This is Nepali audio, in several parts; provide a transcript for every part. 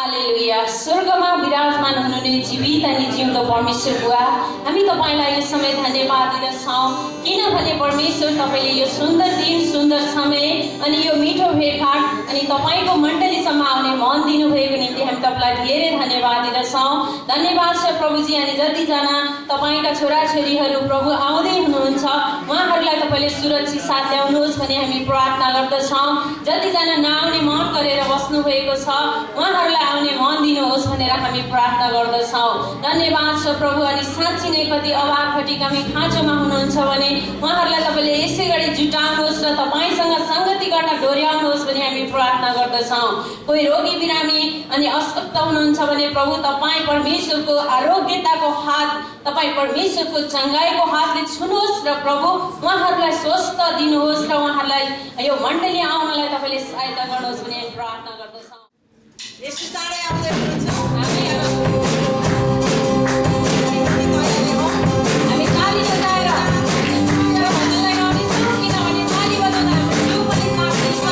हालेलुया। स्वर्गमा विराजमान हुनुहुने जीवित अनि जिउँदो परमेश्वर बुवा, हामी तपाईलाई यो समय धन्यवाद दिँदछौँ, किनभने परमेश्वर तपाईले यो सुन्दर दिन, सुन्दर समय अनि यो मिठो भेटघाट अनि तपाईको मण्डलीसम्म आउने मन दिनुभएको निम्ति हामी तपाईलाई धेरै धन्यवाद दिँदछौँ। धन्यवाद छ प्रभुजी। अनि जतिजना तपाईका छोराछोरीहरू प्रभु आउँदै हुनुहुन्छ उहाँहरूलाई तपाईले सुरक्षित साथ ल्याउनुहोस् भन्ने हामी प्रार्थना गर्दछौँ। जतिजना नआउने मन गरेर बस्नु भएको छ उहाँहरूलाई आउने मन दिनुहोस् भनेर हामी प्रार्थना गर्दछौँ। धन्यवाद छ प्रभु। अनि साँच्चै नै कति अभाव घटिकामी खाँचोमा हुनुहुन्छ भने उहाँहरूलाई तपाईले यसै गरी जुटाउनुहोस् र तपाईसँग संगति गर्न डोर्याउनुहोस् भन्ने हामी प्रार्थना गर्दछौँ। कोही रोगी बिरामी अनि अस्वस्थ हुनुहुन्छ भने प्रभु तपाईँ परमेश्वरको आरोग्यताको हात, तपाईँ परमेश्वरको चङ्गाइको हातले छुनुहोस् र प्रभु उहाँहरूलाई स्वस्थ दिनुहोस् र उहाँहरूलाई यो मण्डली आउनलाई तपाईले सहायता गर्नुहोस् भन्ने हामी प्रार्थना गर्दछौँ। यसो चाँडै आउँदै हुनुहुन्छ। हामी ताली बजाएर यो भजनलाई गाउनेछौँ, किनभने ताली बजाउँदा हाम्रो जिउ पनि तातिन्छ।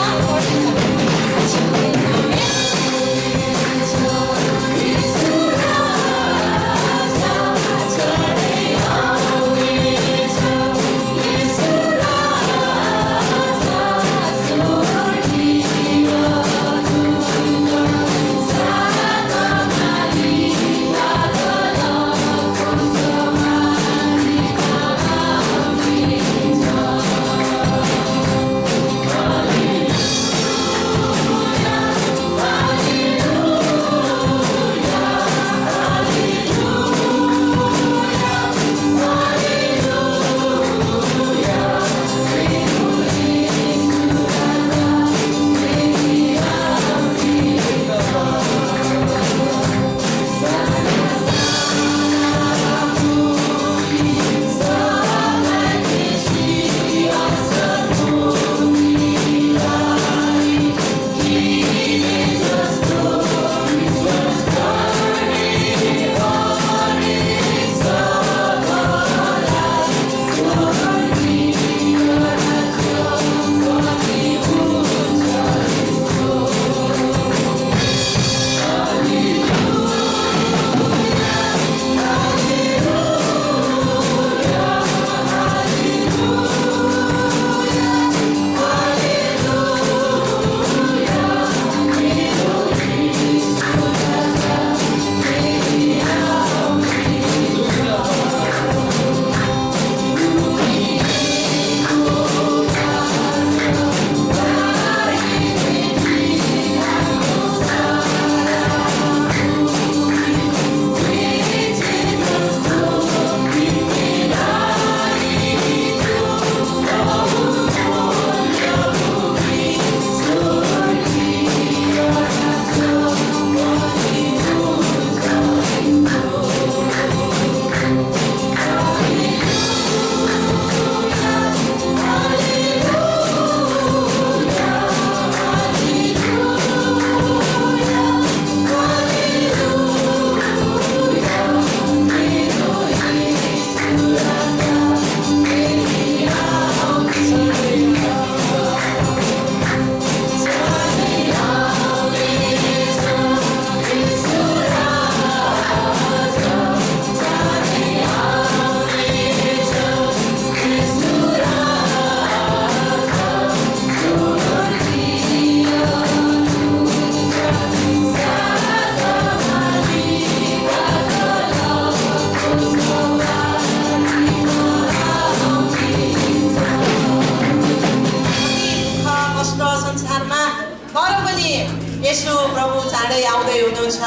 यसो प्रभु चाँडै आउँदै हुनुहुन्छ।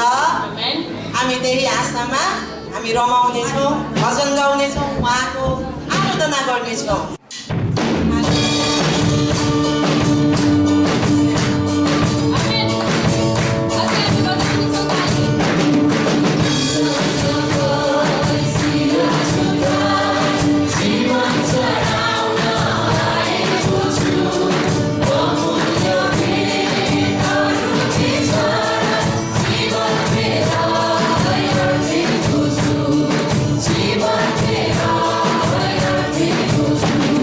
हामी त्यही आशामा हामी रमाउनेछौँ, भजन गाउनेछौँ, उहाँको आराधना गर्नेछौँ। Thank you.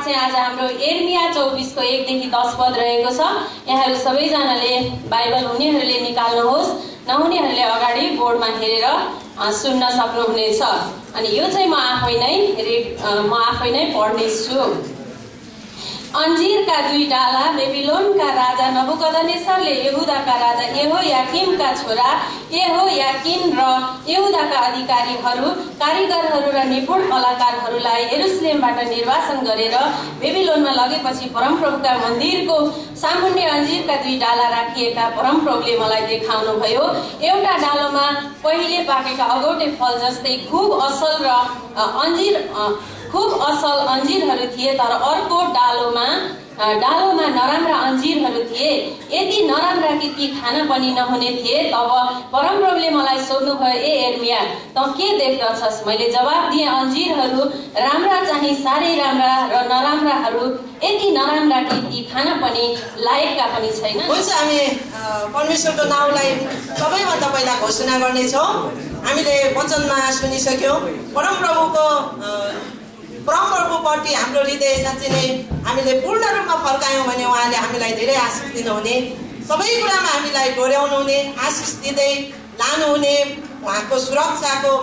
चाहिँ आज हाम्रो एर्मिया 24 को 1 देखि 10 पद रहेको छ। यहाँहरू सबैजनाले बाइबल हुनेहरूले निकाल्नुहोस्, नहुनेहरूले अगाडि बोर्डमा हेरेर सुन्न सक्नुहुनेछ। अनि यो चाहिँ म आफै नै पढ्नेछु। अन्जीरका 2 डाला बेबिलोनका राजा नबुकदनेस्सरले यहुदाका राजा यहोयाकिमका छोरा यहोयाकिन र यहुदाका अधिकारीहरू, कारिगरहरू र निपुण कलाकारहरूलाई यरुसलेमबाट निर्वासन गरेर बेबिलोनमा लगेपछि परमप्रभुका मन्दिरको सामुन्ने अन्जीरका 2 डाला राखिएका परमप्रभुले मलाई देखाउनुभयो। एउटा डालोमा पहिले पाकेका अगौटे फल जस्तै खुब असल अन्जीरहरू थिए, तर अर्को डालोमा नराम्रा अन्जीरहरू थिए। यति नराम्रा कि ती खान पनि नहुने थिए। तब परमप्रभुले मलाई सोध्नुभयो, ए एर्मिया, त के देख्दछस्? मैले जवाब दिएँ, अन्जीरहरू राम्रा चाहिँ साह्रै राम्रा र नराम्राहरू यति नराम्रा कि ती खान पनि लायकका पनि छैन। हुन्छ, हामी परमेश्वरको नाउँलाई सबैभन्दा पहिला घोषणा गर्नेछौँ। हामीले वचनमा सुनिसक्यौँ। परमप्रभुपट्टि हाम्रो हृदय साँच्चै नै हामीले पूर्ण रूपमा फर्कायौँ भने उहाँले हामीलाई धेरै आशिष दिनुहुने, सबै कुरामा हामीलाई डोर्याउनु हुने, आशिष दिँदै लानुहुने, उहाँको सुरक्षाको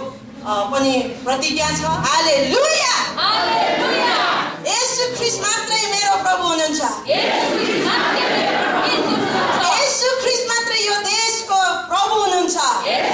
पनि प्रतिज्ञा छ। हालेलुया, हालेलुया। येशू ख्रीष्ट मात्रै मेरो प्रभु हुनुहुन्छ। येशू ख्रीष्ट मात्रै यो देशको प्रभु हुनुहुन्छ। Yeah.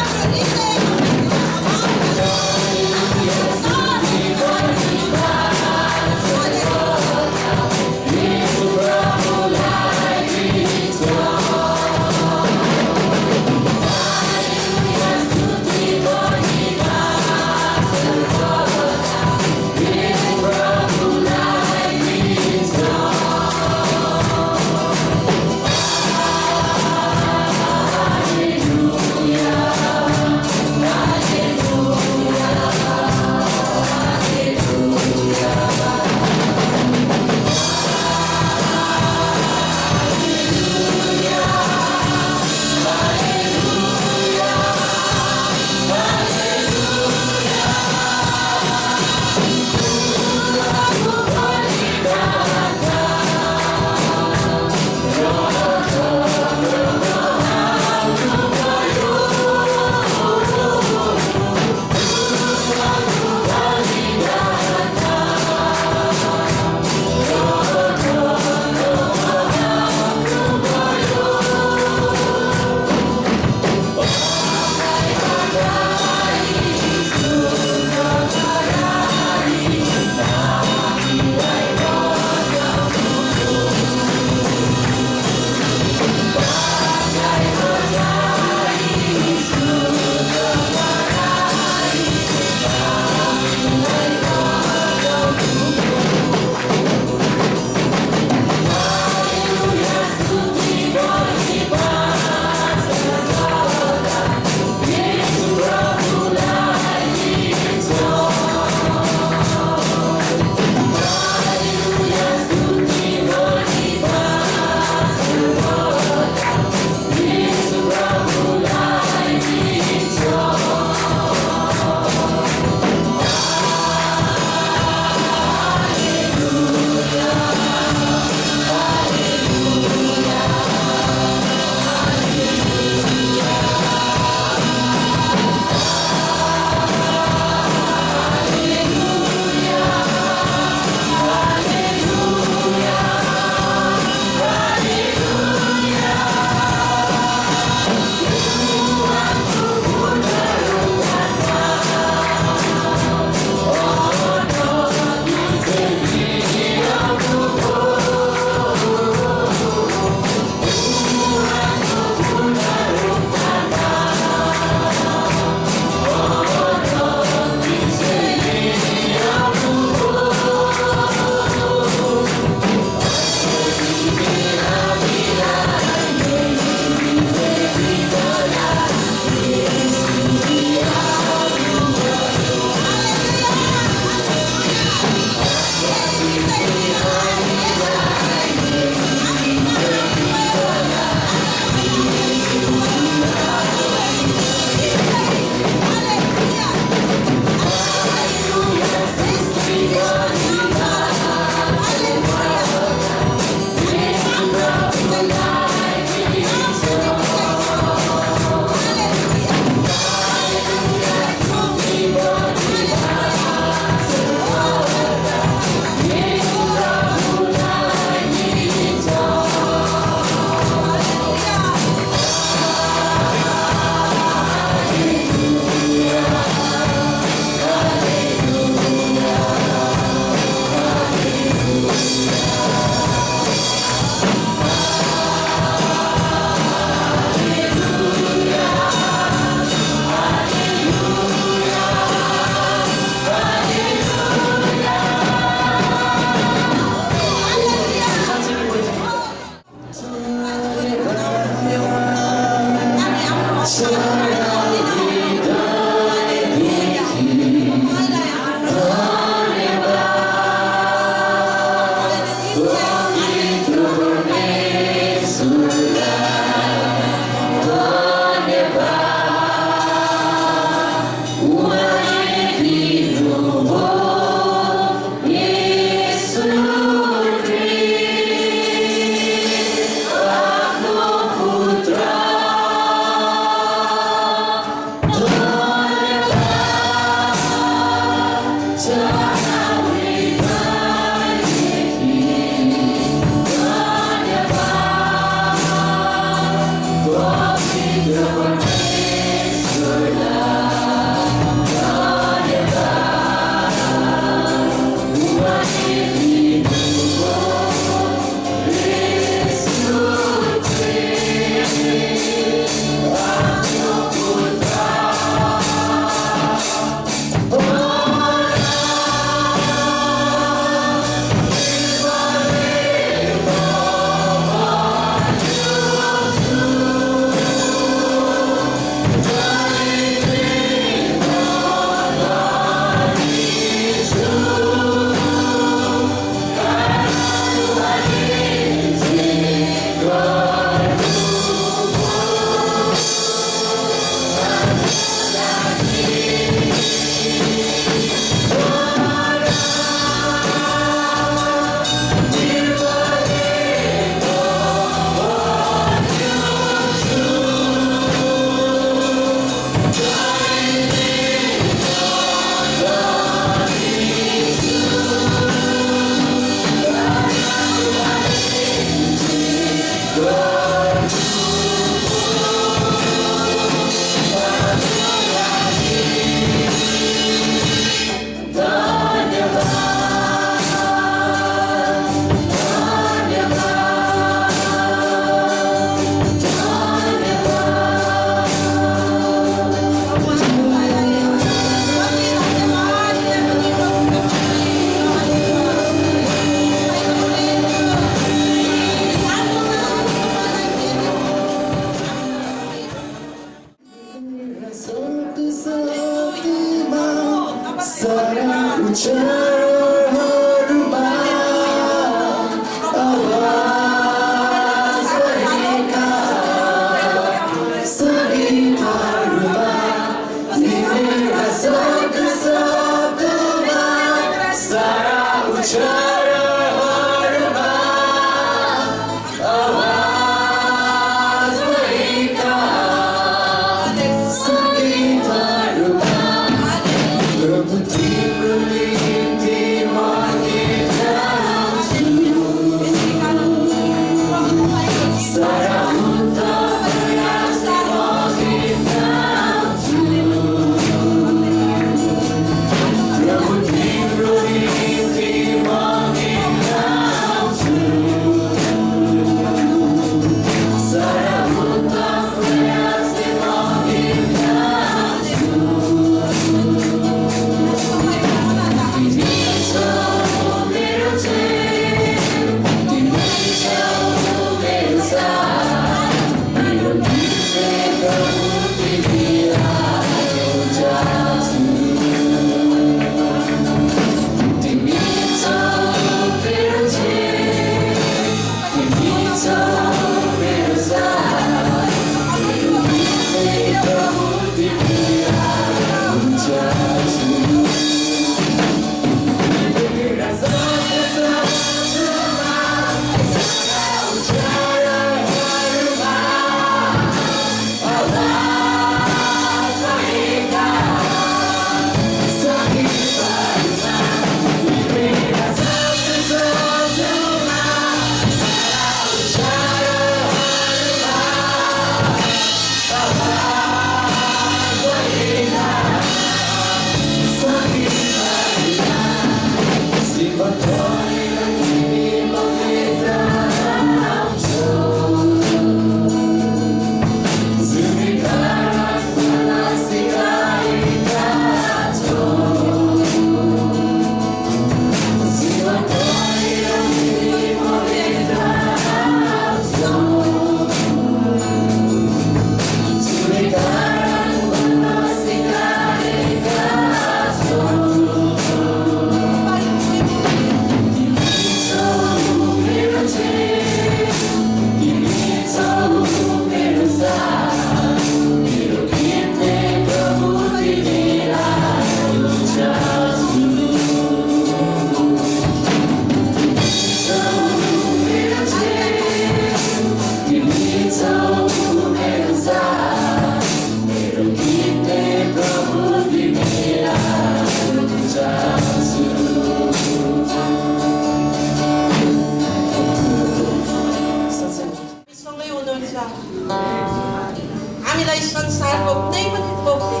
हामीलाई संसारको कुनै पनि थोकले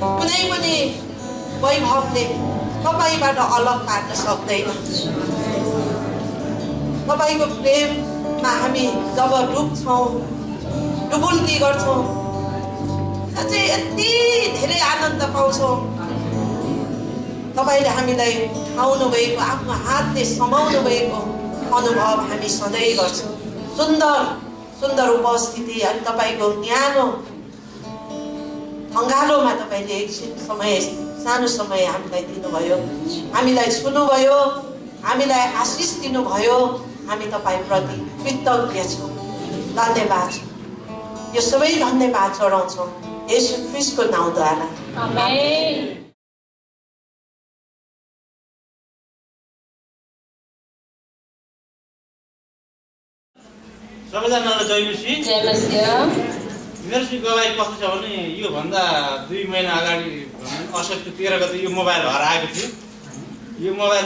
कुनै पनि वैभवले तपाईँबाट अलग पार्न सक्दैन। तपाईँको प्रेममा हामी जब डुब्छौँ डुबुल्की गर्छौँ साँच्चै यति धेरै आनन्द पाउँछौँ। तपाईँले हामीलाई उठाउनु भएको आफ्नो हातले समाउनु भएको अनुभव हामी सधैँ गर्छौँ। सुन्दर सुन्दर उपस्थिति अनि तपाईँको न्यानो अँगालोमा तपाईँले एकछिन समय सानो समय हामीलाई दिनुभयो, हामीलाई छुनुभयो, हामीलाई आशिष दिनुभयो। हामी तपाईँप्रति कृतज्ञ छौँ, धन्यवाद छ। यो सबै धन्यवाद चढाउँछौँ येशू ख्रीष्टको नाउँद्वारा, आमेन। सबैजनालाई जय मसीह। जय मसीह। मेरो चाहिँ गवाई कस्तो छ भने योभन्दा 2 महिना अगाडि असोजको 13 गते यो मोबाइल हराएको थियो। यो मोबाइल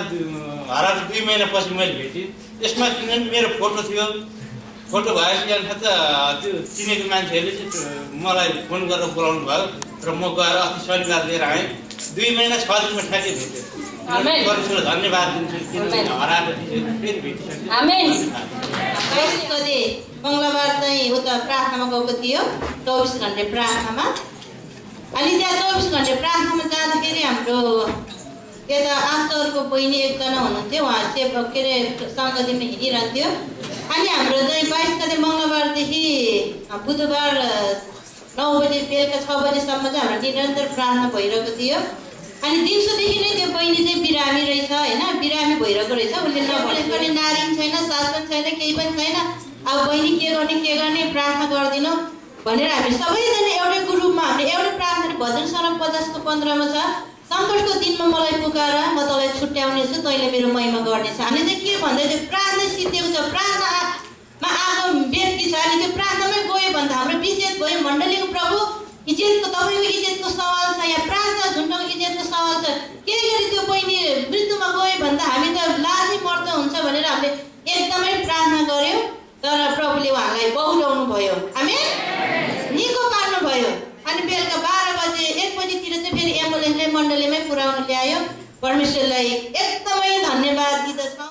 हराएर 2 महिनापछि मैले भेटेँ। यसमा किनभने मेरो फोटो थियो। फोटो भएपछि अन्त त्यो चिनेको मान्छेहरूले चाहिँ मलाई फोन गरेर बोलाउनु भयो र म गएर अस्ति शनिबार लिएर आएँ। 2 महिना 6 दिनमा ठ्याक्कै भेटेँ। परमेश्वरलाई धन्यवाद दिन्छु किनभने हराएको फेरि भेटिसक्यो। आमेन। 22 गते मङ्गलबार चाहिँ उता प्रार्थनामा गएको थियो, 24 घन्टे प्रार्थनामा। अनि त्यहाँ 24 घन्टे प्रार्थनामा जाँदाखेरि हाम्रो यता आश्चर्यको बहिनी एकजना हुनुहुन्थ्यो, उहाँ सेवक के अरे सङ्गतिमा हिँडिरहन्थ्यो। अनि हाम्रो चाहिँ 22 गते मङ्गलबारदेखि बुधबार 9 बजे बेलुका 6 बजेसम्म चाहिँ हाम्रो निरन्तर प्रार्थना भइरहेको थियो। अनि दिउँसोदेखि नै त्यो बहिनी चाहिँ बिरामी रहेछ होइन, बिरामी भइरहेको रहेछ। उसले नबोले पनि नारी पनि छैन, सास पनि छैन, केही पनि छैन। अब बहिनी के गर्ने प्रार्थना गरिदिनु भनेर हामी सबैजना एउटै ग्रुपमा हामीले एउटै प्रार्थना भजन सनम 50 को 15 मा छ, सङ्कटको दिनमा मलाई पुकार म तँलाई छुट्याउनेछु, तैँले मेरो महिमा गर्नेछ। हामीले चाहिँ के भन्दै थियो, प्रार्थना सिद्धिएको छ, प्रार्थनामा आएको व्यक्ति छ। अनि त्यो प्रार्थनामै गयो भने त हाम्रो विजेत भयो। मण्डलीको प्रभु इज्जतको तपाईँको इज्जतको सवाल छ, यहाँ प्रार्थना झुन्डाको इज्जतको सवाल छ। के गरी त्यो बहिनी मृत्युमा गयो भने त हामी त लाजै मर्दा हुन्छ भनेर हामीले एकदमै प्रार्थना गऱ्यौँ। तर प्रभुले उहाँलाई बहुलाउनु भयो, हामी निको पार्नु भयो। अनि बेलुका 12 बजे 1 बजीतिर चाहिँ फेरि एम्बुलेन्सले मण्डलीमै पुर्याउनु ल्यायो। परमेश्वरलाई एकदमै धन्यवाद दिँदछौँ।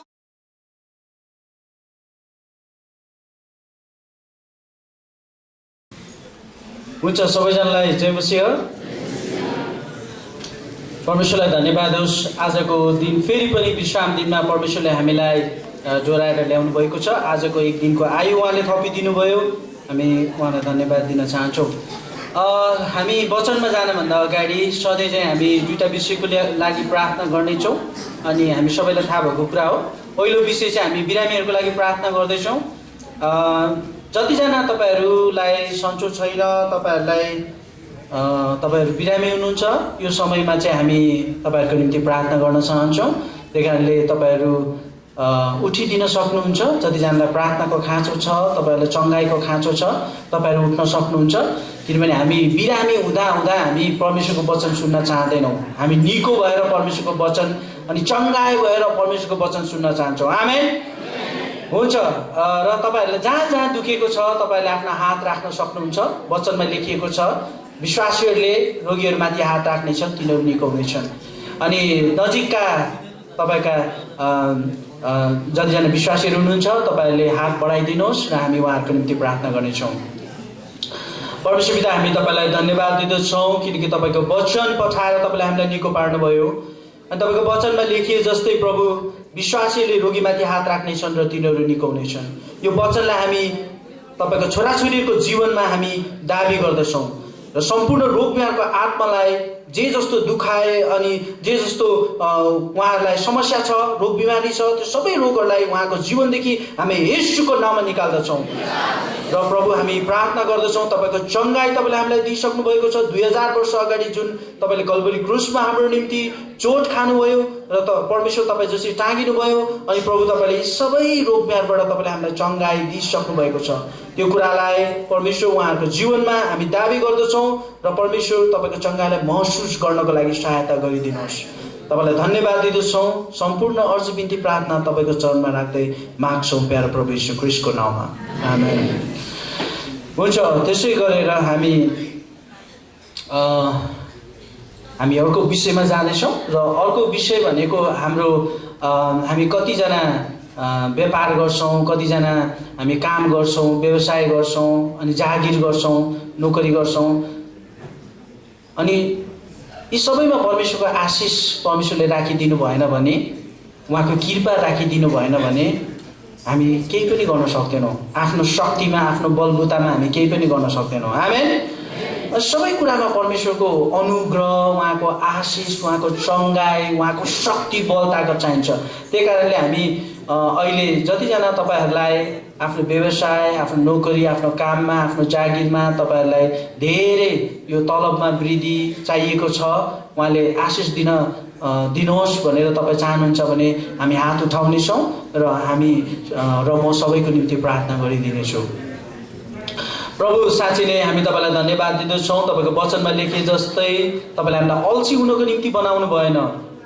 हुन्छ, सबैजनालाई जय मसीह। परमेश्वरलाई धन्यवाद होस्। आजको दिन फेरि पनि विश्राम दिनमा परमेश्वरले हामीलाई जोडाएर ल्याउनु भएको छ। आजको एक दिनको आयु उहाँले थपिदिनु भयो, हामी उहाँलाई धन्यवाद दिन चाहन्छौँ। हामी वचनमा जानभन्दा अगाडि सधैँ चाहिँ हामी 2टा विषयको लागि प्रार्थना गर्नेछौँ। अनि हामी सबैलाई थाहा भएको कुरा हो। पहिलो विषय चाहिँ हामी बिरामीहरूको लागि प्रार्थना गर्दैछौँ जतिजना तपाईँहरूलाई सन्चो छैन, तपाईँहरू बिरामी हुनुहुन्छ, यो समयमा चाहिँ हामी तपाईँहरूको निम्ति प्रार्थना गर्न चाहन्छौँ। त्यही कारणले तपाईँहरू उठिदिन सक्नुहुन्छ। जतिजनालाई प्रार्थनाको खाँचो छ, तपाईँहरूलाई चङ्गाइको खाँचो छ, तपाईँहरू उठ्न सक्नुहुन्छ। किनभने हामी बिरामी हुँदा हामी परमेश्वरको वचन सुन्न चाहँदैनौँ। हामी निको भएर परमेश्वरको वचन अनि चङ्गाइ भएर परमेश्वरको वचन सुन्न चाहन्छौँ। आमेन। हुन्छ। र तपाईँहरूलाई जहाँ दुखेको छ तपाईँहरूले आफ्नो हात राख्न सक्नुहुन्छ। वचनमा लेखिएको छ, विश्वासीहरूले रोगीहरूमाथि हात राख्नेछन् तिनीहरू निको हुनेछन्। अनि नजिकका तपाईँका जतिजना विश्वासीहरू हुनुहुन्छ तपाईँहरूले हात बढाइदिनुहोस् र हामी उहाँहरूको निम्ति प्रार्थना गर्नेछौँ। परमेश्वर पिता, हामी तपाईँलाई धन्यवाद दिँदछौँ किनकि तपाईँको वचन पठाएर तपाईँले हामीलाई निको पार्नुभयो। अनि तपाईँको वचनमा लेखिए जस्तै प्रभु, विश्वासीले रोगीमाथि हात राख्नेछन् र तिनीहरू निको हुनेछन्। यो वचनलाई हामी तपाईँको छोराछोरीहरूको जीवनमा हामी दाबी गर्दछौँ र सम्पूर्ण रोग बिमारको आत्मालाई जे जस्तो दुखाए अनि जे जस्तो उहाँहरूलाई समस्या छ, रोग बिमारी छ, त्यो सबै रोगहरूलाई उहाँको जीवनदेखि हामी येशूको नाममा निकाल्दछौँ। र प्रभु, हामी प्रार्थना गर्दछौँ तपाईँको चङ्गाई तपाईँले हामीलाई दिइसक्नु भएको छ। 2000 वर्ष अगाडि जुन तपाईँले कल्वरी क्रुसमा हाम्रो निम्ति चोट खानुभयो र परमेश्वर तपाईँ जसरी टाँगिनु भयो, अनि प्रभु तपाईँले यी सबै रोग बिमारबाट तपाईँले हामीलाई चङ्गाई दिइसक्नु भएको छ। त्यो कुरालाई परमेश्वर उहाँहरूको जीवनमा हामी दाबी गर्दछौँ र परमेश्वर तपाईँको चङ्गाईलाई महसुस गर्नको लागि सहायता गरिदिनुहोस्। तपाईँलाई धन्यवाद दिँदछौँ। सम्पूर्ण अर्ज बिन्ती प्रार्थना तपाईँको चरणमा राख्दै माग्छौँ प्यारो प्रभु यीशु ख्रीष्टको नाममा। आमेन। हुन्छ। त्यसै गरेर हामी अर्को विषयमा जानेछौँ र अर्को विषय भनेको हामी कतिजना व्यापार गर्छौँ, कतिजना हामी काम गर्छौँ, व्यवसाय गर्छौँ, अनि जागिर गर्छौँ, नोकरी गर्छौँ। अनि यी सबैमा परमेश्वरको आशिष परमेश्वरले राखिदिनु भएन भने, उहाँको कृपा राखिदिनु भएन भने हामी केही पनि गर्न सक्दैनौँ। आफ्नो शक्तिमा, आफ्नो बलबुतामा हामी केही पनि गर्न सक्दैनौँ। आमेन। सबै कुरामा परमेश्वरको अनुग्रह, उहाँको आशिष, उहाँको चङ्गाई, उहाँको शक्ति, बल ताकत चाहिन्छ। त्यही कारणले हामी अहिले जतिजना तपाईँहरूलाई आफ्नो व्यवसाय, आफ्नो नोकरी, आफ्नो काममा, आफ्नो जागिरमा तपाईँहरूलाई धेरै यो तलबमा वृद्धि चाहिएको छ, उहाँले आशिष दिनुहोस् भनेर तपाईँ चाहनुहुन्छ भने हामी हात उठाउनेछौँ र म सबैको निम्ति प्रार्थना गरिदिनेछु। प्रभु, साँच्चै नै हामी तपाईँलाई धन्यवाद दिँदछौँ। तपाईँको वचनमा लेखे जस्तै तपाईँले हामीलाई अल्छी हुनको निम्ति बनाउनु भएन,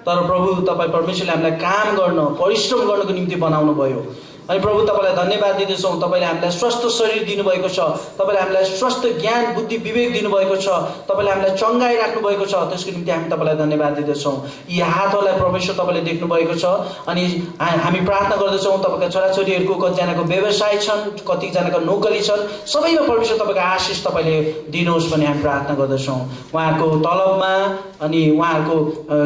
तर प्रभु तपाईँ परमेश्वरले हामीलाई काम गर्न, परिश्रम गर्नको निम्ति बनाउनु भयो। अनि प्रभु तपाईँलाई धन्यवाद दिँदछौँ। तपाईँले हामीलाई स्वस्थ शरीर दिनुभएको छ, तपाईँले हामीलाई स्वस्थ ज्ञान, बुद्धि, विवेक दिनुभएको छ, तपाईँले हामीलाई चङ्गाई राख्नुभएको छ। त्यसको निम्ति हामी तपाईँलाई धन्यवाद दिँदछौँ। यी हातहरूलाई परमेश्वर तपाईँले देख्नुभएको छ। अनि हामी प्रार्थना गर्दछौँ तपाईँका छोराछोरीहरूको कतिजनाको व्यवसाय छन्, कतिजनाको नोकरी छन्, सबैमा परमेश्वर तपाईँको आशिष तपाईँले दिनुहोस् भन्ने हामी प्रार्थना गर्दछौँ। उहाँहरूको तलबमा अनि उहाँहरूको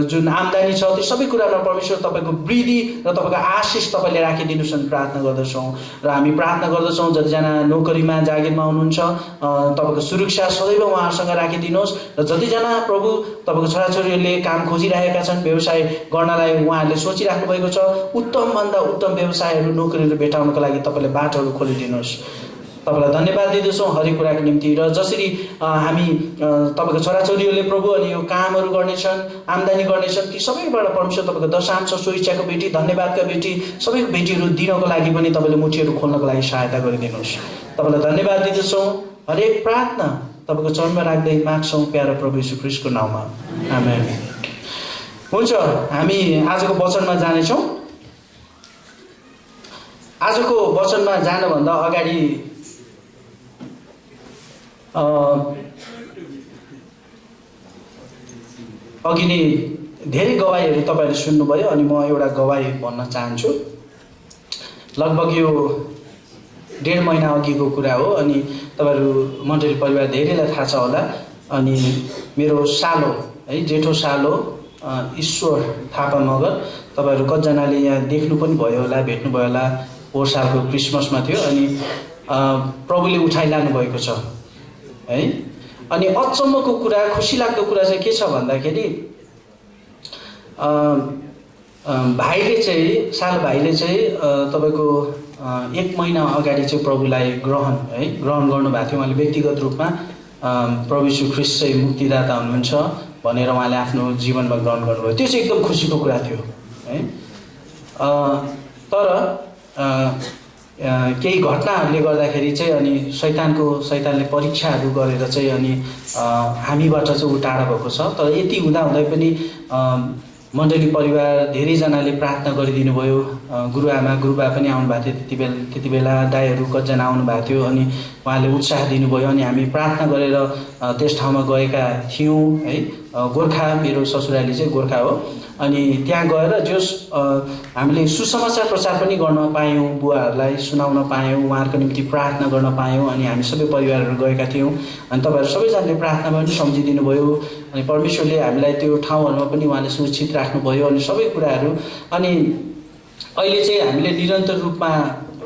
जुन आम्दानी छ त्यो सबै कुरामा परमेश्वर तपाईँको वृद्धि र तपाईँको आशिष तपाईँले राखिदिनुहोस् भन्ने प्रार्थना गर्दछौँ। र हामी प्रार्थना गर्दछौँ जतिजना नोकरीमा, जागिरमा हुनुहुन्छ, तपाईँको सुरक्षा सदैव उहाँहरूसँग राखिदिनुहोस्। र जतिजना प्रभु तपाईँको छोराछोरीहरूले काम खोजिरहेका छन्, व्यवसाय गर्नलाई उहाँहरूले सोचिराख्नु भएको छ, उत्तमभन्दा उत्तम व्यवसायहरू, नोकरीहरू भेटाउनको लागि तपाईँले बाटोहरू खोलिदिनुहोस्। तपाईँलाई धन्यवाद दिँदछौँ हरेक कुराको निम्ति। र जसरी हामी तपाईँको छोराछोरीहरूले प्रभु अनि यो कामहरू गर्नेछन्, आम्दानी गर्नेछन्, ती सबैबाट परमेश्वर तपाईँको दशांश, स्वेच्छाको भेटी, धन्यवादका भेटी, सबैको भेटीहरू दिनको लागि पनि तपाईँले मुठीहरू खोल्नको लागि सहायता गरिदिनुहोस्। तपाईँलाई धन्यवाद दिँदछौँ। हरेक प्रार्थना तपाईँको चरणमा राख्दै माग्छौँ प्यारो प्रभु यीशु ख्रीष्टको नाममा। आमेन। हुन्छ। हामी आजको वचनमा जानेछौँ। आजको वचनमा जानुभन्दा अगाडि अघि नै धेरै गवाईहरू तपाईँहरूले सुन्नुभयो अनि म एउटा गवाई भन्न चाहन्छु। लगभग यो 1.5 महिना अघिको कुरा हो। अनि तपाईँहरू मण्डली परिवार धेरैलाई थाहा छ होला। अनि मेरो सालो है, जेठो सालो ईश्वर थापा मगर, तपाईँहरू कतिजनाले यहाँ देख्नु पनि भयो होला, भेट्नु भयो होला। पोहोर सालको क्रिसमसमा थियो। अनि प्रभुले उठाइलानु भएको छ है। अनि अचम्मको कुरा, खुसी लाग्दो कुरा चाहिँ के छ भन्दाखेरि भाइले चाहिँ, साल भाइले चाहिँ तपाईँको 1 महिना अगाडि चाहिँ प्रभुलाई ग्रहण गर्नुभएको थियो। उहाँले व्यक्तिगत रूपमा प्रभु यीशु ख्रीष्ट चाहिँ मुक्तिदाता हुनुहुन्छ भनेर उहाँले आफ्नो जीवनमा ग्रहण गर्नुभयो। त्यो चाहिँ एकदम खुसीको कुरा थियो है। तर केही घटनाहरूले गर्दाखेरि चाहिँ अनि शैतानले परीक्षाहरू गरेर चाहिँ अनि हामीबाट चाहिँ ऊ टाढा भएको छ। तर यति हुँदाहुँदै पनि मण्डली परिवार धेरैजनाले प्रार्थना गरिदिनु भयो। गुरुआमा गुरुबा पनि आउनुभएको थियो त्यति बेला दाइहरू कतिजना आउनुभएको थियो अनि उहाँले उत्साह दिनुभयो। अनि हामी प्रार्थना गरेर त्यस ठाउँमा गएका थियौँ है। गोर्खा, मेरो ससुराली चाहिँ गोर्खा हो। अनि त्यहाँ गएर जस हामीले सुसमाचार प्रचार पनि गर्न पायौँ, बुवाहरूलाई सुनाउन पायौँ, उहाँहरूको निम्ति प्रार्थना गर्न पायौँ। अनि हामी सबै परिवारहरू गएका थियौँ। अनि तपाईँहरू सबैजनाले प्रार्थनामा पनि सम्झिदिनु भयो। अनि परमेश्वरले हामीलाई त्यो ठाउँहरूमा पनि उहाँले सुरक्षित राख्नुभयो अनि सबै कुराहरू। अनि अहिले चाहिँ हामीले निरन्तर रूपमा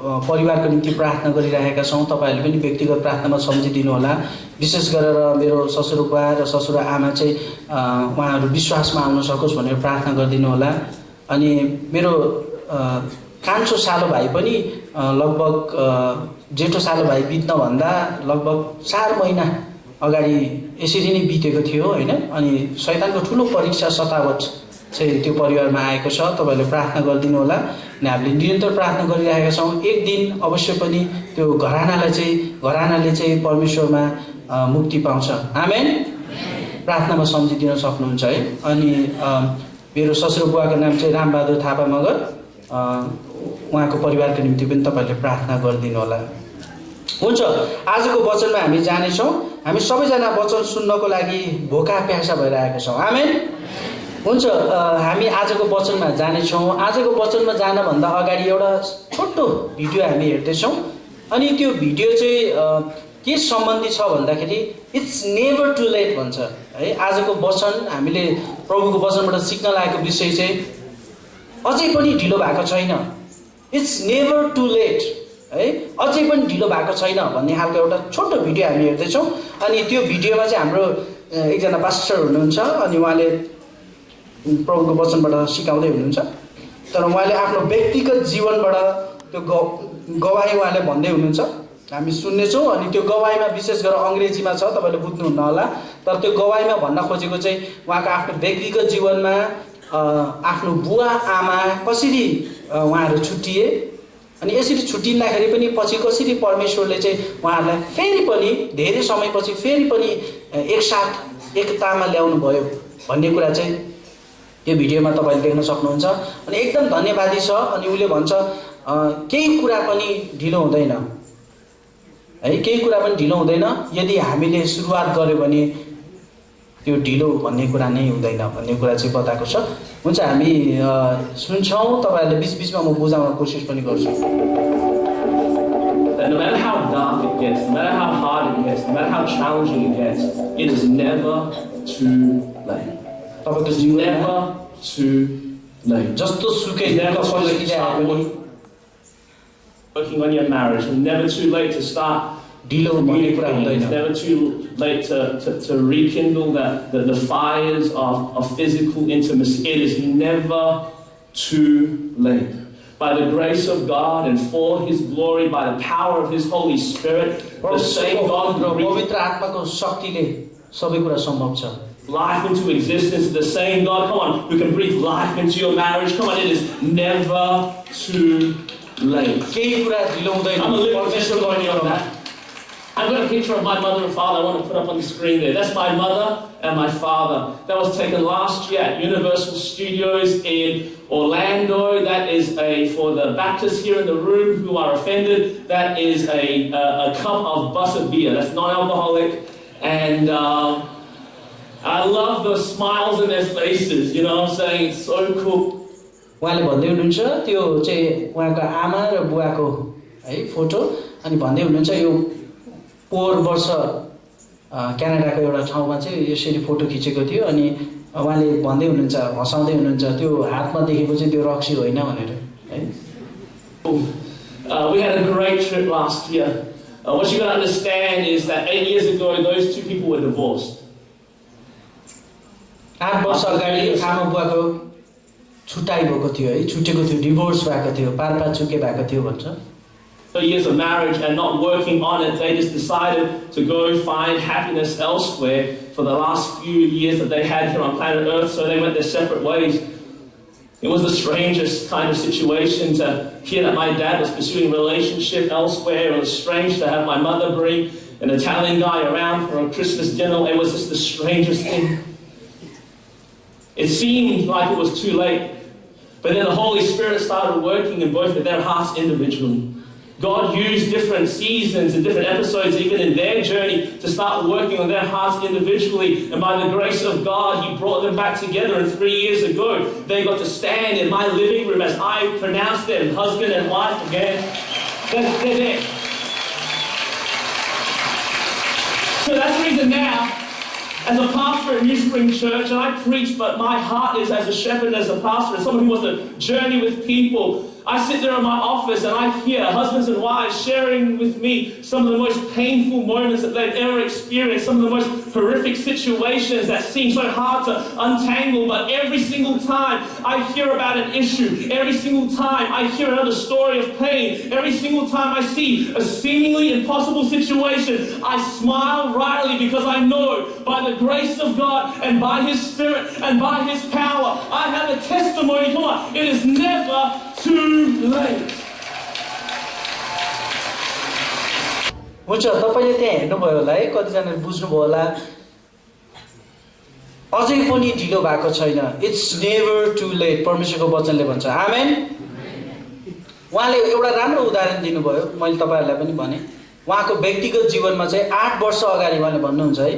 परिवारको निम्ति प्रार्थना गरिरहेका छौँ। तपाईँहरूले पनि व्यक्तिगत प्रार्थनामा सम्झिदिनु होला। विशेष गरेर मेरो ससुरबुवा र ससुराआमा चाहिँ उहाँहरू विश्वासमा आउन सकोस् भनेर प्रार्थना गरिदिनु होला। अनि मेरो कान्छो सालो भाइ पनि लगभग जेठो सालो भाइ बित्नभन्दा लगभग 4 महिना अगाडि यसरी नै बितेको थियो होइन। अनि शैतानको ठुलो परीक्षा सतावट चाहिँ त्यो परिवारमा आएको छ। तपाईँहरूले प्रार्थना गरिदिनु होला। अनि हामीले निरन्तर प्रार्थना गरिरहेका छौँ। एक दिन अवश्य पनि त्यो घरानाले चाहिँ परमेश्वरमा मुक्ति पाउँछ। आमेन। प्रार्थनामा सम्झिदिन सक्नुहुन्छ है। अनि मेरो ससुरबुवाको नाम चाहिँ रामबहादुर थापा मगर। उहाँको परिवारको निम्ति पनि तपाईँहरूले प्रार्थना गरिदिनु होला। हुन्छ, आजको वचनमा हामी जानेछौँ। हामी सबैजना वचन सुन्नको लागि भोका प्यासा भइरहेका छौँ। आमेन। हुन्छ, हामी आजको वचनमा जानेछौँ। आजको वचनमा जानभन्दा अगाडि एउटा छोटो भिडियो हामी हेर्दैछौँ। अनि त्यो भिडियो चाहिँ के सम्बन्धी छ भन्दाखेरि इट्स नेभर टु लेट भन्छ है। आजको वचन हामीले प्रभुको वचनबाट सिक्न लागेको विषय चाहिँ अझै पनि ढिलो भएको छैन। इट्स नेभर टु लेट है। अझै पनि ढिलो भएको छैन भन्ने खालको एउटा छोटो भिडियो हामी हेर्दैछौँ। अनि त्यो भिडियोमा चाहिँ हाम्रो एकजना पास्टर हुनुहुन्छ। अनि उहाँले प्रभुको वचनबाट सिकाउँदै हुनुहुन्छ। तर उहाँले आफ्नो व्यक्तिगत जीवनबाट त्यो गवाही उहाँले भन्दै हुनुहुन्छ, हामी सुन्नेछौँ। अनि त्यो गवाहीमा विशेष गरेर अङ्ग्रेजीमा छ, तपाईँले बुझ्नुहुन्न होला। तर त्यो गवाहीमा भन्न खोजेको चाहिँ उहाँको आफ्नो व्यक्तिगत जीवनमा आफ्नो बुवा आमा कसरी उहाँहरू छुट्टिए अनि यसरी छुट्टिँदाखेरि पनि पछि कसरी परमेश्वरले चाहिँ उहाँहरूलाई फेरि पनि धेरै समयपछि फेरि पनि एकसाथ एकतामा ल्याउनु भयो भन्ने कुरा चाहिँ यो भिडियोमा तपाईँले देख्न सक्नुहुन्छ। अनि एकदम धन्यवादी छ। अनि उसले भन्छ केही कुरा पनि ढिलो हुँदैन है। केही कुरा पनि ढिलो हुँदैन। यदि हामीले सुरुवात गर्यो भने त्यो ढिलो भन्ने कुरा नै हुँदैन भन्ने कुरा चाहिँ बताएको छ। हुन्छ, हामी सुन्छौँ। तपाईँहरूले बिचबिचमा म बुझाउन कोसिस पनि गर्छु। No matter how dark it gets, no matter how hard it gets, no matter how challenging it gets, it is never too late. तपाईँको जीवन Never too late. जस्तो सुकै Never too late to start working on your marriage. Never too late to start ढिलो भन्ने कुरा हुँदैन। It's never too late to rekindle the fires of physical intimacy. It is never too late. By the grace of God and for His glory, by the power of His Holy Spirit, the same God who breathed पवित्र आत्माको शक्तिले सबै कुरा सम्भव छ। life into existence, the same God, come on, who can breathe life into your marriage. Come on, it is never too late. केही कुरा ढिलो हुँदैन। I'm a little testimony on that. I've got a picture of my mother and father I want to put up on the screen there. That's my mother and my father. That was taken last year at Universal Studios in Orlando. That is for the Baptists here in the room who are offended, that is a cup of butter beer. That's non-alcoholic. And I love the smiles in their faces, you know what I'm saying? It's so cool. उहाँले भन्दै हुनुहुन्छ त्यो चाहिँ उहाँको आमा र बुवाको है फोटो। अनि भन्दै हुनुहुन्छ यो पोहोर वर्ष क्यानाडाको एउटा ठाउँमा चाहिँ यसरी फोटो खिचेको थियो। अनि उहाँले भन्दै हुनुहुन्छ, हँसाउँदै हुनुहुन्छ, त्यो हातमा देखेको चाहिँ त्यो रक्सी होइन भनेर है। We had a great trip last year. What you got to understand is that 8 years ago, those two people were divorced. 8 वर्ष अगाडि आमा बुवाको छुट्टाइ भएको थियो है, छुटेको थियो, डिभोर्स भएको थियो, पारपाचुके भएको थियो भन्छ। years of marriage and not working on it. They just decided to go find happiness elsewhere for the last few years that they had here on planet Earth, so they went their separate ways. It was the strangest kind of situation to hear that my dad was pursuing a relationship elsewhere. It was strange to have my mother bring an Italian guy around for a Christmas dinner. It was just the strangest thing. It seemed like it was too late, but then the Holy Spirit started working in both of their hearts individually. God used different seasons and different episodes, even in their journey, to start working on their hearts individually. And by the grace of God, He brought them back together. And 3 years ago, they got to stand in my living room as I pronounced them husband and wife again. They're there. So that's the reason now, as a pastor at New Spring Church, and I preach, but my heart is as a shepherd, as a pastor, as someone who wants to journey with people. I sit there in my office and I hear husbands and wives sharing with me some of the most painful moments that they've ever experienced, some of the most horrific situations that seem so hard to untangle, but every single time I hear about an issue, every single time I hear another story of pain, every single time I see a seemingly impossible situation, I smile wryly because I know by the grace of God and by His Spirit and by His power, I have a testimony. Come on, it is never too late. हुन्छ, तपाईँले त्यहाँ हेर्नुभयो होला है, कतिजनाले बुझ्नुभयो होला, अझै पनि ढिलो भएको छैन। इट्स नेभर टु लेट, परमेश्वरको वचनले भन्छ। आमेन। उहाँले एउटा राम्रो उदाहरण दिनुभयो, मैले तपाईँहरूलाई पनि भने। उहाँको व्यक्तिगत जीवनमा चाहिँ 8 वर्ष अगाडि उहाँले भन्नुहुन्छ है,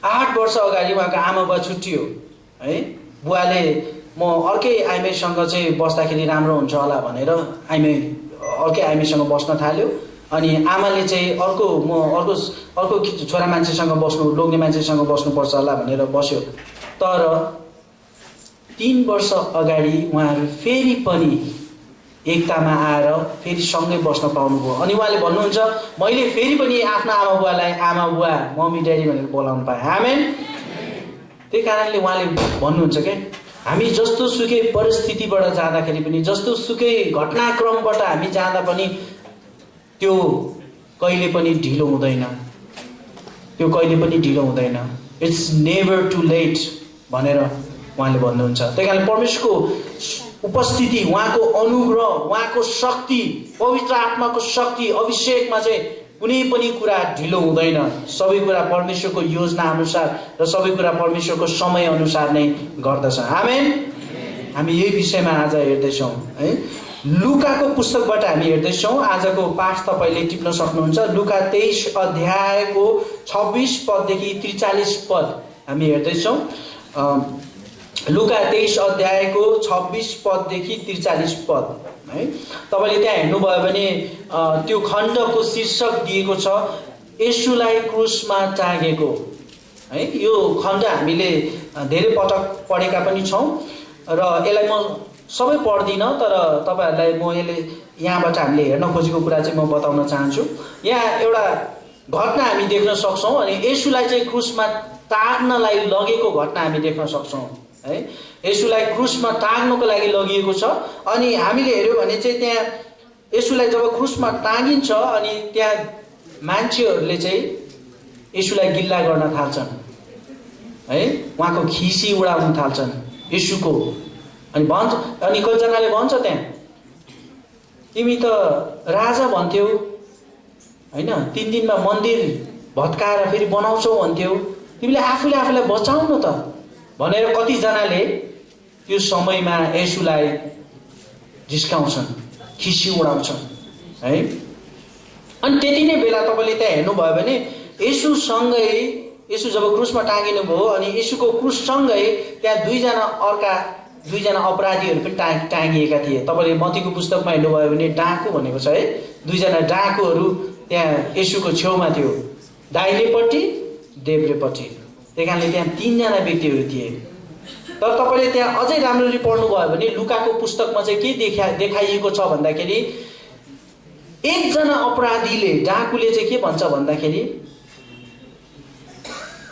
8 वर्ष अगाडि उहाँको आमा बुवा छुट्टियो है। बुवाले म अर्कै आइमाईसँग चाहिँ बस्दाखेरि राम्रो हुन्छ होला भनेर अर्कै आइमाईसँग बस्न थाल्यो। अनि आमाले चाहिँ अर्को छोरा मान्छेसँग लोग्ने मान्छेसँग बस्नुपर्छ होला भनेर बस्यो। तर 3 वर्ष अगाडि उहाँहरू फेरि पनि एकतामा आएर फेरि सँगै बस्न पाउनुभयो। अनि उहाँले भन्नुहुन्छ, मैले फेरि पनि आफ्नो आमा बुवालाई आमा बुवा, मम्मी ड्याडी भनेर बोलाउन पाएँ। आमेन। त्यही कारणले उहाँले भन्नुहुन्छ क्या, हामी जस्तो सुकै परिस्थितिबाट जाँदाखेरि पनि, जस्तो सुकै घटनाक्रमबाट हामी जाँदा पनि त्यो कहिले पनि ढिलो हुँदैन, त्यो कहिले पनि ढिलो हुँदैन। इट्स नेभर टु लेट भनेर उहाँले भन्नुहुन्छ। त्यही कारण परमेश्वरको उपस्थिति, उहाँको अनुग्रह, उहाँको शक्ति, पवित्र आत्माको शक्ति, अभिषेकमा चाहिँ कुनै पनि कुरा ढिलो हुँदैन। सबै कुरा परमेश्वरको योजना अनुसार र सबै कुरा परमेश्वरको समय अनुसार नै गर्दछ। आमेन। हामी यही विषयमा आज हेर्दैछौँ है। लुकाको पुस्तकबाट हामी हेर्दैछौँ। आजको पाठ तपाईँले टिप्न सक्नुहुन्छ। लुका 23 अध्यायको 26 पददेखि 43 पद हामी हेर्दैछौँ। लुका 23 अध्यायको 26 पददेखि 43 पद है। तपाईँले त्यहाँ हेर्नुभयो भने त्यो खण्डको शीर्षक दिएको छ, येशूलाई क्रुसमा टाँगेको है। यो खण्ड हामीले धेरै पटक पढेका पनि छौँ र यसलाई म सबै पढ्दिनँ, तर तपाईँहरूलाई म यसले यहाँबाट हामीले हेर्न खोजेको कुरा चाहिँ म बताउन चाहन्छु। यहाँ एउटा घटना हामी देख्न सक्छौँ अनि येशूलाई चाहिँ क्रुसमा टाँग्नलाई लगेको घटना हामी देख्न सक्छौँ है। येशूलाई क्रुसमा टाँग्नको लागि लगिएको छ। अनि हामीले हेर्यो भने चाहिँ त्यहाँ येशूलाई जब क्रुसमा टाँगिन्छ अनि त्यहाँ मान्छेहरूले चाहिँ येशूलाई गिल्ला गर्न थाल्छन् है, उहाँको खिसी उडाउन थाल्छन् येशूको। अनि कतिजनाले भन्छ त्यहाँ, तिमी त राजा भन्थ्यौ होइन, 3 दिनमा मन्दिर भत्काएर फेरि बनाउँछौ भन्थ्यौ, तिमीले आफूलाई बचाउनु त भनेर कतिजनाले त्यो समयमा येशूलाई जिस्काउँछन्, खिसी उडाउँछन् है। अनि त्यति नै बेला तपाईँले त्यहाँ हेर्नुभयो भने येशू जब क्रुसमा टाँगिनुभयो अनि येशूको क्रुससँगै त्यहाँ दुईजना अपराधीहरू पनि टाँगिएका थिए। तपाईँले मत्तीको पुस्तकमा हेर्नुभयो भने डाँकु भनेको छ है, 2 जना डाँकुहरू त्यहाँ येशूको छेउमा थियो, दाहिनेपट्टि देब्रेपट्टि। त्यही कारणले त्यहाँ 3 जना व्यक्तिहरू थिए। तर तपाईँले त्यहाँ अझै राम्ररी पढ्नुभयो भने लुकाको पुस्तकमा चाहिँ के देखाइएको छ भन्दाखेरि, एकजना अपराधीले, डाँकुले चाहिँ के भन्छ भन्दाखेरि,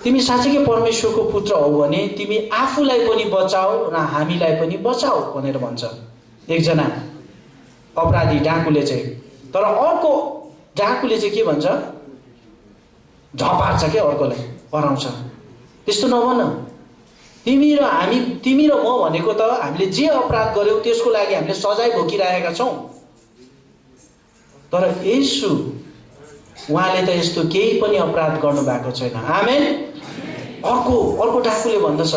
तिमी साँच्चै परमेश्वरको पुत्र हौ भने तिमी आफूलाई पनि बचाऊ र हामीलाई पनि बचाऊ भनेर भन्छ एकजना अपराधी डाँकुले चाहिँ। तर अर्को डाकुले चाहिँ के भन्छ, झपार्छ क्या अर्कोलाई, हराउँछ। त्यस्तो नभन। तिमी र म भनेको त हामीले जे अपराध गर्यौँ त्यसको लागि हामीले सजाय भोगिरहेका छौँ। तर येशू उहाँले त यस्तो केही पनि अपराध गर्नु भएको छैन। आमेन। अर्को डाकुले भन्दछ,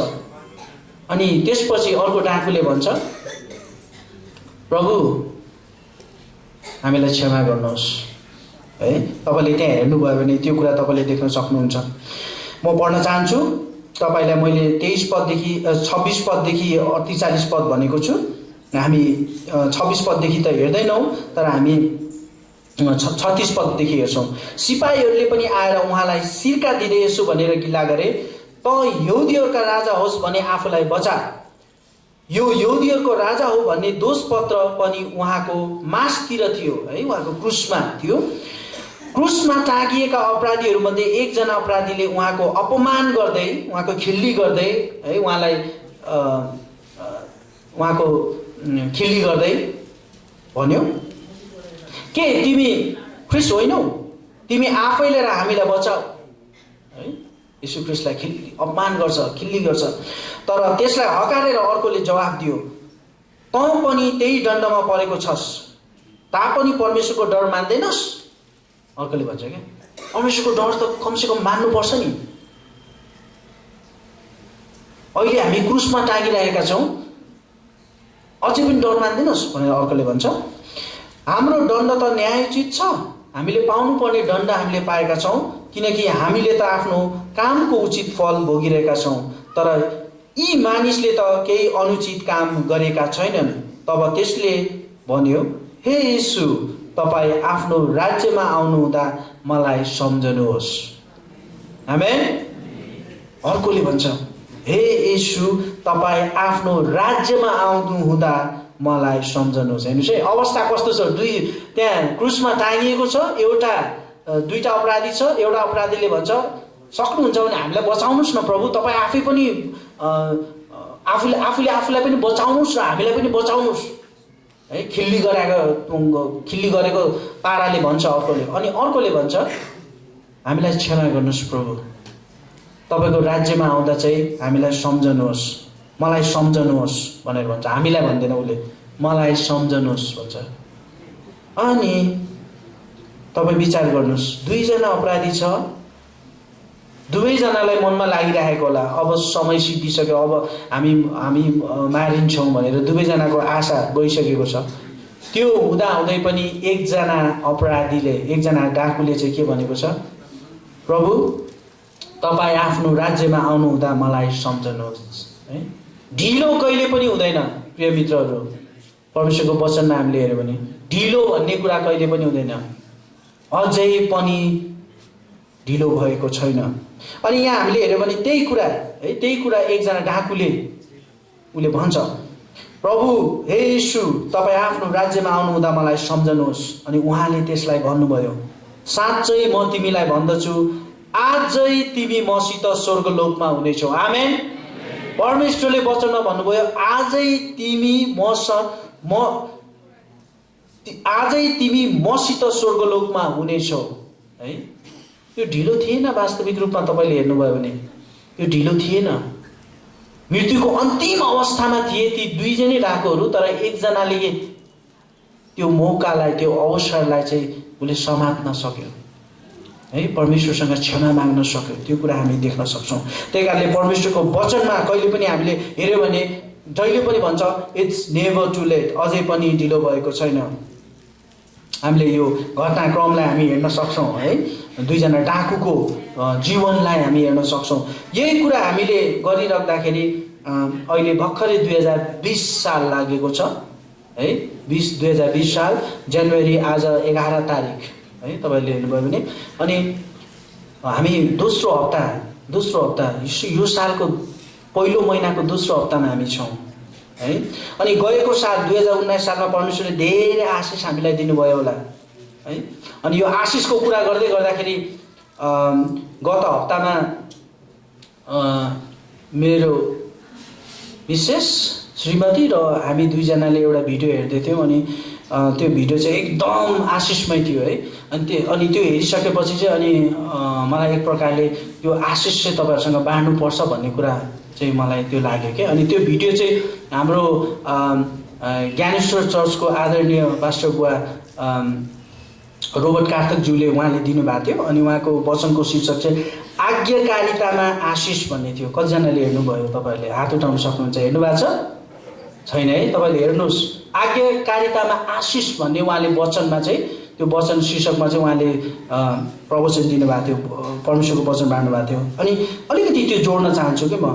अनि त्यसपछि अर्को डाकुले भन्छ, प्रभु हामीलाई क्षमा गर्नुहोस्। है, तपाईँले त्यहाँ हेर्नुभयो भने त्यो कुरा तपाईँले देख्न सक्नुहुन्छ। म पढ्न चाहन्छु तपाईँलाई। मैले 26 पददेखि 43 पद भनेको छु। हामी 26 पददेखि त हेर्दैनौँ, तर हामी 36 पददेखि हेर्छौँ। सिपाहीहरूले पनि आएर उहाँलाई सिर्का दिँदै यसो भनेर गिल्ला गरे, त यहुदीहरूका राजा होस् भने आफूलाई बचा। यो यहुदीहरूको राजा हो भन्ने दोषपत्र पनि उहाँको मासतिर थियो। है, उहाँको क्रुसमा थियो। क्रुसमा टाँगिएका अपराधीहरूमध्ये एकजना अपराधीले उहाँको अपमान गर्दै, उहाँको खिल्ली गर्दै, है, उहाँको खिल्ली गर्दै भन्यो, के तिमी ख्रिस्ट होइनौ? तिमी आफैले र हामीलाई बचाऊ। है, यीशु ख्रिस्टलाई अपमान गर्छ, खिल्ली गर्छ। तर त्यसलाई हकारेर अर्कोले जवाफ दियो, तँ पनि त्यही दण्डमा परेको छस्, तापनि परमेश्वरको डर मान्दैनस्? अर्कोले भन्छ क्या, परमेश्वरको डर त कमसेकम मान्नुपर्छ नि। अहिले हामी क्रुसमा टाँगिरहेका छौँ, अझै पनि डर मान्दैनस् भनेर अर्कोले भन्छ। हाम्रो दण्ड त न्यायोचित छ, हामीले पाउनुपर्ने दण्ड हामीले पाएका छौँ, किनकि हामीले त आफ्नो कामको उचित फल भोगिरहेका छौँ। तर यी मानिसले त केही अनुचित काम गरेका छैनन्। तब त्यसले भन्यो, हे येशू, तपाईँ आफ्नो राज्यमा आउनुहुँदा मलाई सम्झनुहोस्। आमेन। अर्कोले भन्छ, हे येशू, तपाईँ आफ्नो राज्यमा आउनुहुँदा मलाई सम्झनुहोस्। हेर्नुहोस् है, अवस्था कस्तो छ। त्यहाँ क्रुसमा टाँगिएको छ, दुईटा अपराधी छ। एउटा अपराधीले भन्छ, सक्नुहुन्छ भने हामीलाई बचाउनुहोस् न प्रभु, तपाईँ आफै पनि आफूले आफूलाई पनि बचाउनुहोस् र हामीलाई पनि बचाउनुहोस्। है, खिल्ली गरेको पाराले भन्छ अर्कोले। अनि अर्कोले भन्छ, हामीलाई क्षमा गर्नुहोस् प्रभु, तपाईँको राज्यमा आउँदा चाहिँ हामीलाई सम्झनुहोस्, मलाई सम्झनुहोस् भनेर भन्छ। हामीलाई भन्दैन उसले, मलाई सम्झनुहोस् भन्छ। अनि तपाईँ विचार गर्नुहोस्, दुईजना अपराधी छ, दुवैजनालाई मनमा लागिरहेको होला, अब समय सिद्धिसक्यो, अब हामी मारिन्छौँ भनेर दुवैजनाको आशा गइसकेको छ। त्यो हुँदाहुँदै पनि एकजना अपराधीले, एकजना डाकुले चाहिँ के भनेको छ, प्रभु तपाईँ आफ्नो राज्यमा आउनुहुँदा मलाई सम्झनुहोस्। है, ढिलो कहिले पनि हुँदैन प्रिय मित्रहरू। परमेश्वरको वचनमा हामीले हेऱ्यौँ भने ढिलो भन्ने कुरा कहिले पनि हुँदैन, अझै पनि ढिलो भएको छैन। अनि यहाँ हामीले हेऱ्यौँ भने त्यही कुरा एकजना डाकुले उसले भन्छ, प्रभु हे येशू, तपाईँ आफ्नो राज्यमा आउनुहुँदा मलाई सम्झनुहोस्। अनि उहाँले त्यसलाई भन्नुभयो, साँच्चै म तिमीलाई भन्दछु, आजै तिमी मसित स्वर्गलोकमा हुनेछौ। आमेन। परमेश्वरले वचनमा भन्नुभयो, आजै तिमी मसित स्वर्गलोकमा हुनेछौ। है, यो ढिलो थिएन। वास्तविक रूपमा तपाईँले हेर्नुभयो भने यो ढिलो थिएन। मृत्युको अन्तिम अवस्थामा थिए ती दुईजनै डाकुहरू, तर एकजनाले त्यो मौकालाई, त्यो अवसरलाई चाहिँ उसले समात्न सक्यो। है, परमेश्वरसँग क्षमा माग्न सक्यो। त्यो कुरा हामी देख्न सक्छौँ। त्यही कारणले परमेश्वरको वचनमा कहिले पनि हामीले हेऱ्यौँ भने जहिले पनि भन्छ, इट्स नेभर टु लेट, अझै पनि ढिलो भएको छैन। हामीले यो घटनाक्रमलाई हामी हेर्न सक्छौँ। है, दुईजना डाकुको जीवनलाई हामी हेर्न सक्छौँ। यही कुरा हामीले गरिराख्दाखेरि अहिले भर्खरै 2020 साल लागेको छ। है, 2020 साल जनवरी आज 11 तारिक। है, तपाईँले हेर्नुभयो भने अनि हामी दोस्रो हप्ता यो सालको पहिलो महिनाको दोस्रो हप्तामा हामी छौँ। है, अनि गएको साल 2019 सालमा परमेश्वरले धेरै आशिष हामीलाई दिनुभयो होला। है, अनि यो आशिषको कुरा गर्दै गर्दाखेरि गत हप्तामा मेरो मिसेस श्रीमती र हामी दुईजनाले एउटा भिडियो हेर्दै थियौँ। अनि त्यो भिडियो चाहिँ एकदम आशिषमय थियो है। अनि त्यो हेरिसकेपछि चाहिँ अनि मलाई एक प्रकारले यो आशिष चाहिँ तपाईँहरूसँग बाँड्नुपर्छ भन्ने कुरा चाहिँ मलाई त्यो लाग्यो क्या। अनि त्यो भिडियो चाहिँ हाम्रो ज्ञानेश्वर चर्चको आदरणीय पास्टर बुवा रोबर्ट कार्तकज्यूले उहाँले दिनुभएको थियो। अनि उहाँको वचनको शीर्षक चाहिँ आज्ञाकारितामा आशिष भन्ने थियो। कतिजनाले हेर्नुभयो? तपाईँहरूले हात उठाउन सक्नुहुन्छ। हेर्नु भएको छैन है? तपाईँले हेर्नुहोस्, आज्ञाकारितामा आशिष भन्ने उहाँले वचनमा चाहिँ त्यो वचन शीर्षकमा चाहिँ उहाँले प्रवचन दिनुभएको थियो, परमेश्वरको वचन बाँड्नु भएको थियो। अनि अलिकति त्यो जोड्न चाहन्छु कि म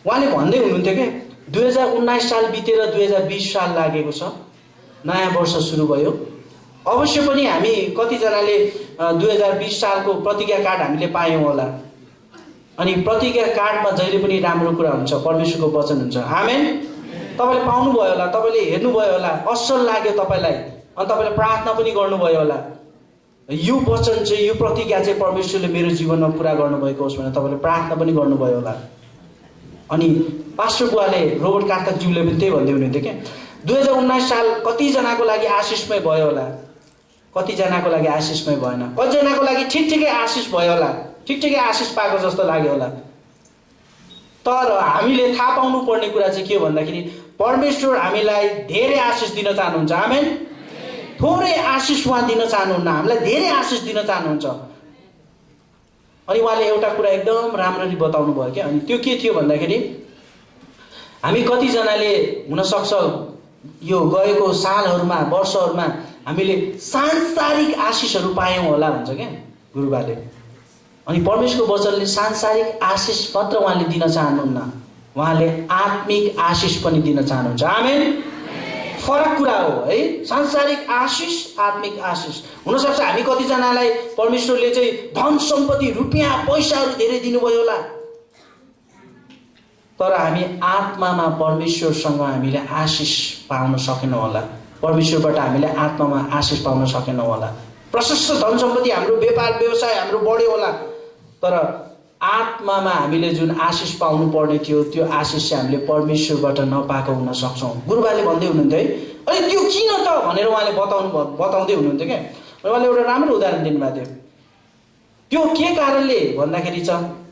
उहाँले भन्दै हुनुहुन्थ्यो कि 2019 साल बितेर 2020 साल लागेको छ, नयाँ वर्ष सुरु भयो। अवश्य पनि हामी कतिजनाले 2020 सालको प्रतिज्ञा कार्ड हामीले पायौँ होला। अनि प्रतिज्ञा कार्डमा जहिले पनि राम्रो कुरा हुन्छ, परमेश्वरको वचन हुन्छ। आमेन। तपाईँले पाउनुभयो होला, तपाईँले हेर्नुभयो होला, असल लाग्यो तपाईँलाई, अनि तपाईँले प्रार्थना पनि गर्नुभयो होला, यो वचन चाहिँ, यो प्रतिज्ञा चाहिँ परमेश्वरले मेरो जीवनमा पुरा गर्नुभएको होस् भनेर तपाईँले प्रार्थना पनि गर्नुभयो होला। अनि पास्टर बुवाले रोबर्ट कार्तकज्यूले पनि त्यही भन्दै हुनुहुन्थ्यो क्या, 2019 साल कतिजनाको लागि आशिषमय भयो होला, कतिजनाको लागि आशिषमय भएन, कतिजनाको लागि ठिकै आशिष भयो होला, ठिकै आशिष पाएको जस्तो लाग्यो होला। तर हामीले थाहा पाउनु पर्ने कुरा चाहिँ के हो भन्दाखेरि परमेश्वर हामीलाई धेरै आशिष दिन चाहनुहुन्छ। आमेन। थोरै आशिष उहाँ दिन चाहनुहुन्न, हामीलाई धेरै आशिष दिन चाहनुहुन्छ। अनि उहाँले एउटा कुरा एकदम राम्ररी बताउनु भयो क्या। अनि त्यो के थियो भन्दाखेरि हामी कतिजनाले हुनसक्छ यो गएको सालहरूमा, वर्षहरूमा हामीले सांसारिक आशिषहरू पायौँ होला भन्छ क्या गुरुबाले। अनि परमेश्वरको वचनले सांसारिक आशिष मात्र उहाँले दिन चाहनुहुन्न, उहाँले आत्मिक आशिष पनि दिन चाहनुहुन्छ। आमेन। फरक कुरा हो है, सांसारिक आशिष, आत्मिक आशिष। हुनसक्छ हामी कतिजनालाई परमेश्वरले चाहिँ धन सम्पत्ति, रुपियाँ पैसाहरू धेरै दिनुभयो होला, तर हामी आत्मामा परमेश्वरसँग हामीले आशिष पाउन सकेनौँ होला, परमेश्वरबाट हामीले आत्मामा आशिष पाउन सकेनौँ होला। प्रशस्त धन सम्पत्ति, हाम्रो व्यापार व्यवसाय हाम्रो बढ्यो होला, तर आत्मामा हामीले जुन आशिष पाउनु पर्ने थियो त्यो आशिष चाहिँ हामीले परमेश्वरबाट नपाएको हुन सक्छौँ। गुरुबाले भन्दै हुनुहुन्थ्यो है। अनि त्यो किन त भनेर उहाँले बताउँदै हुनुहुन्थ्यो क्या। उहाँले एउटा राम्रो उदाहरण दिनुभएको थियो। त्यो के कारणले भन्दाखेरि छ,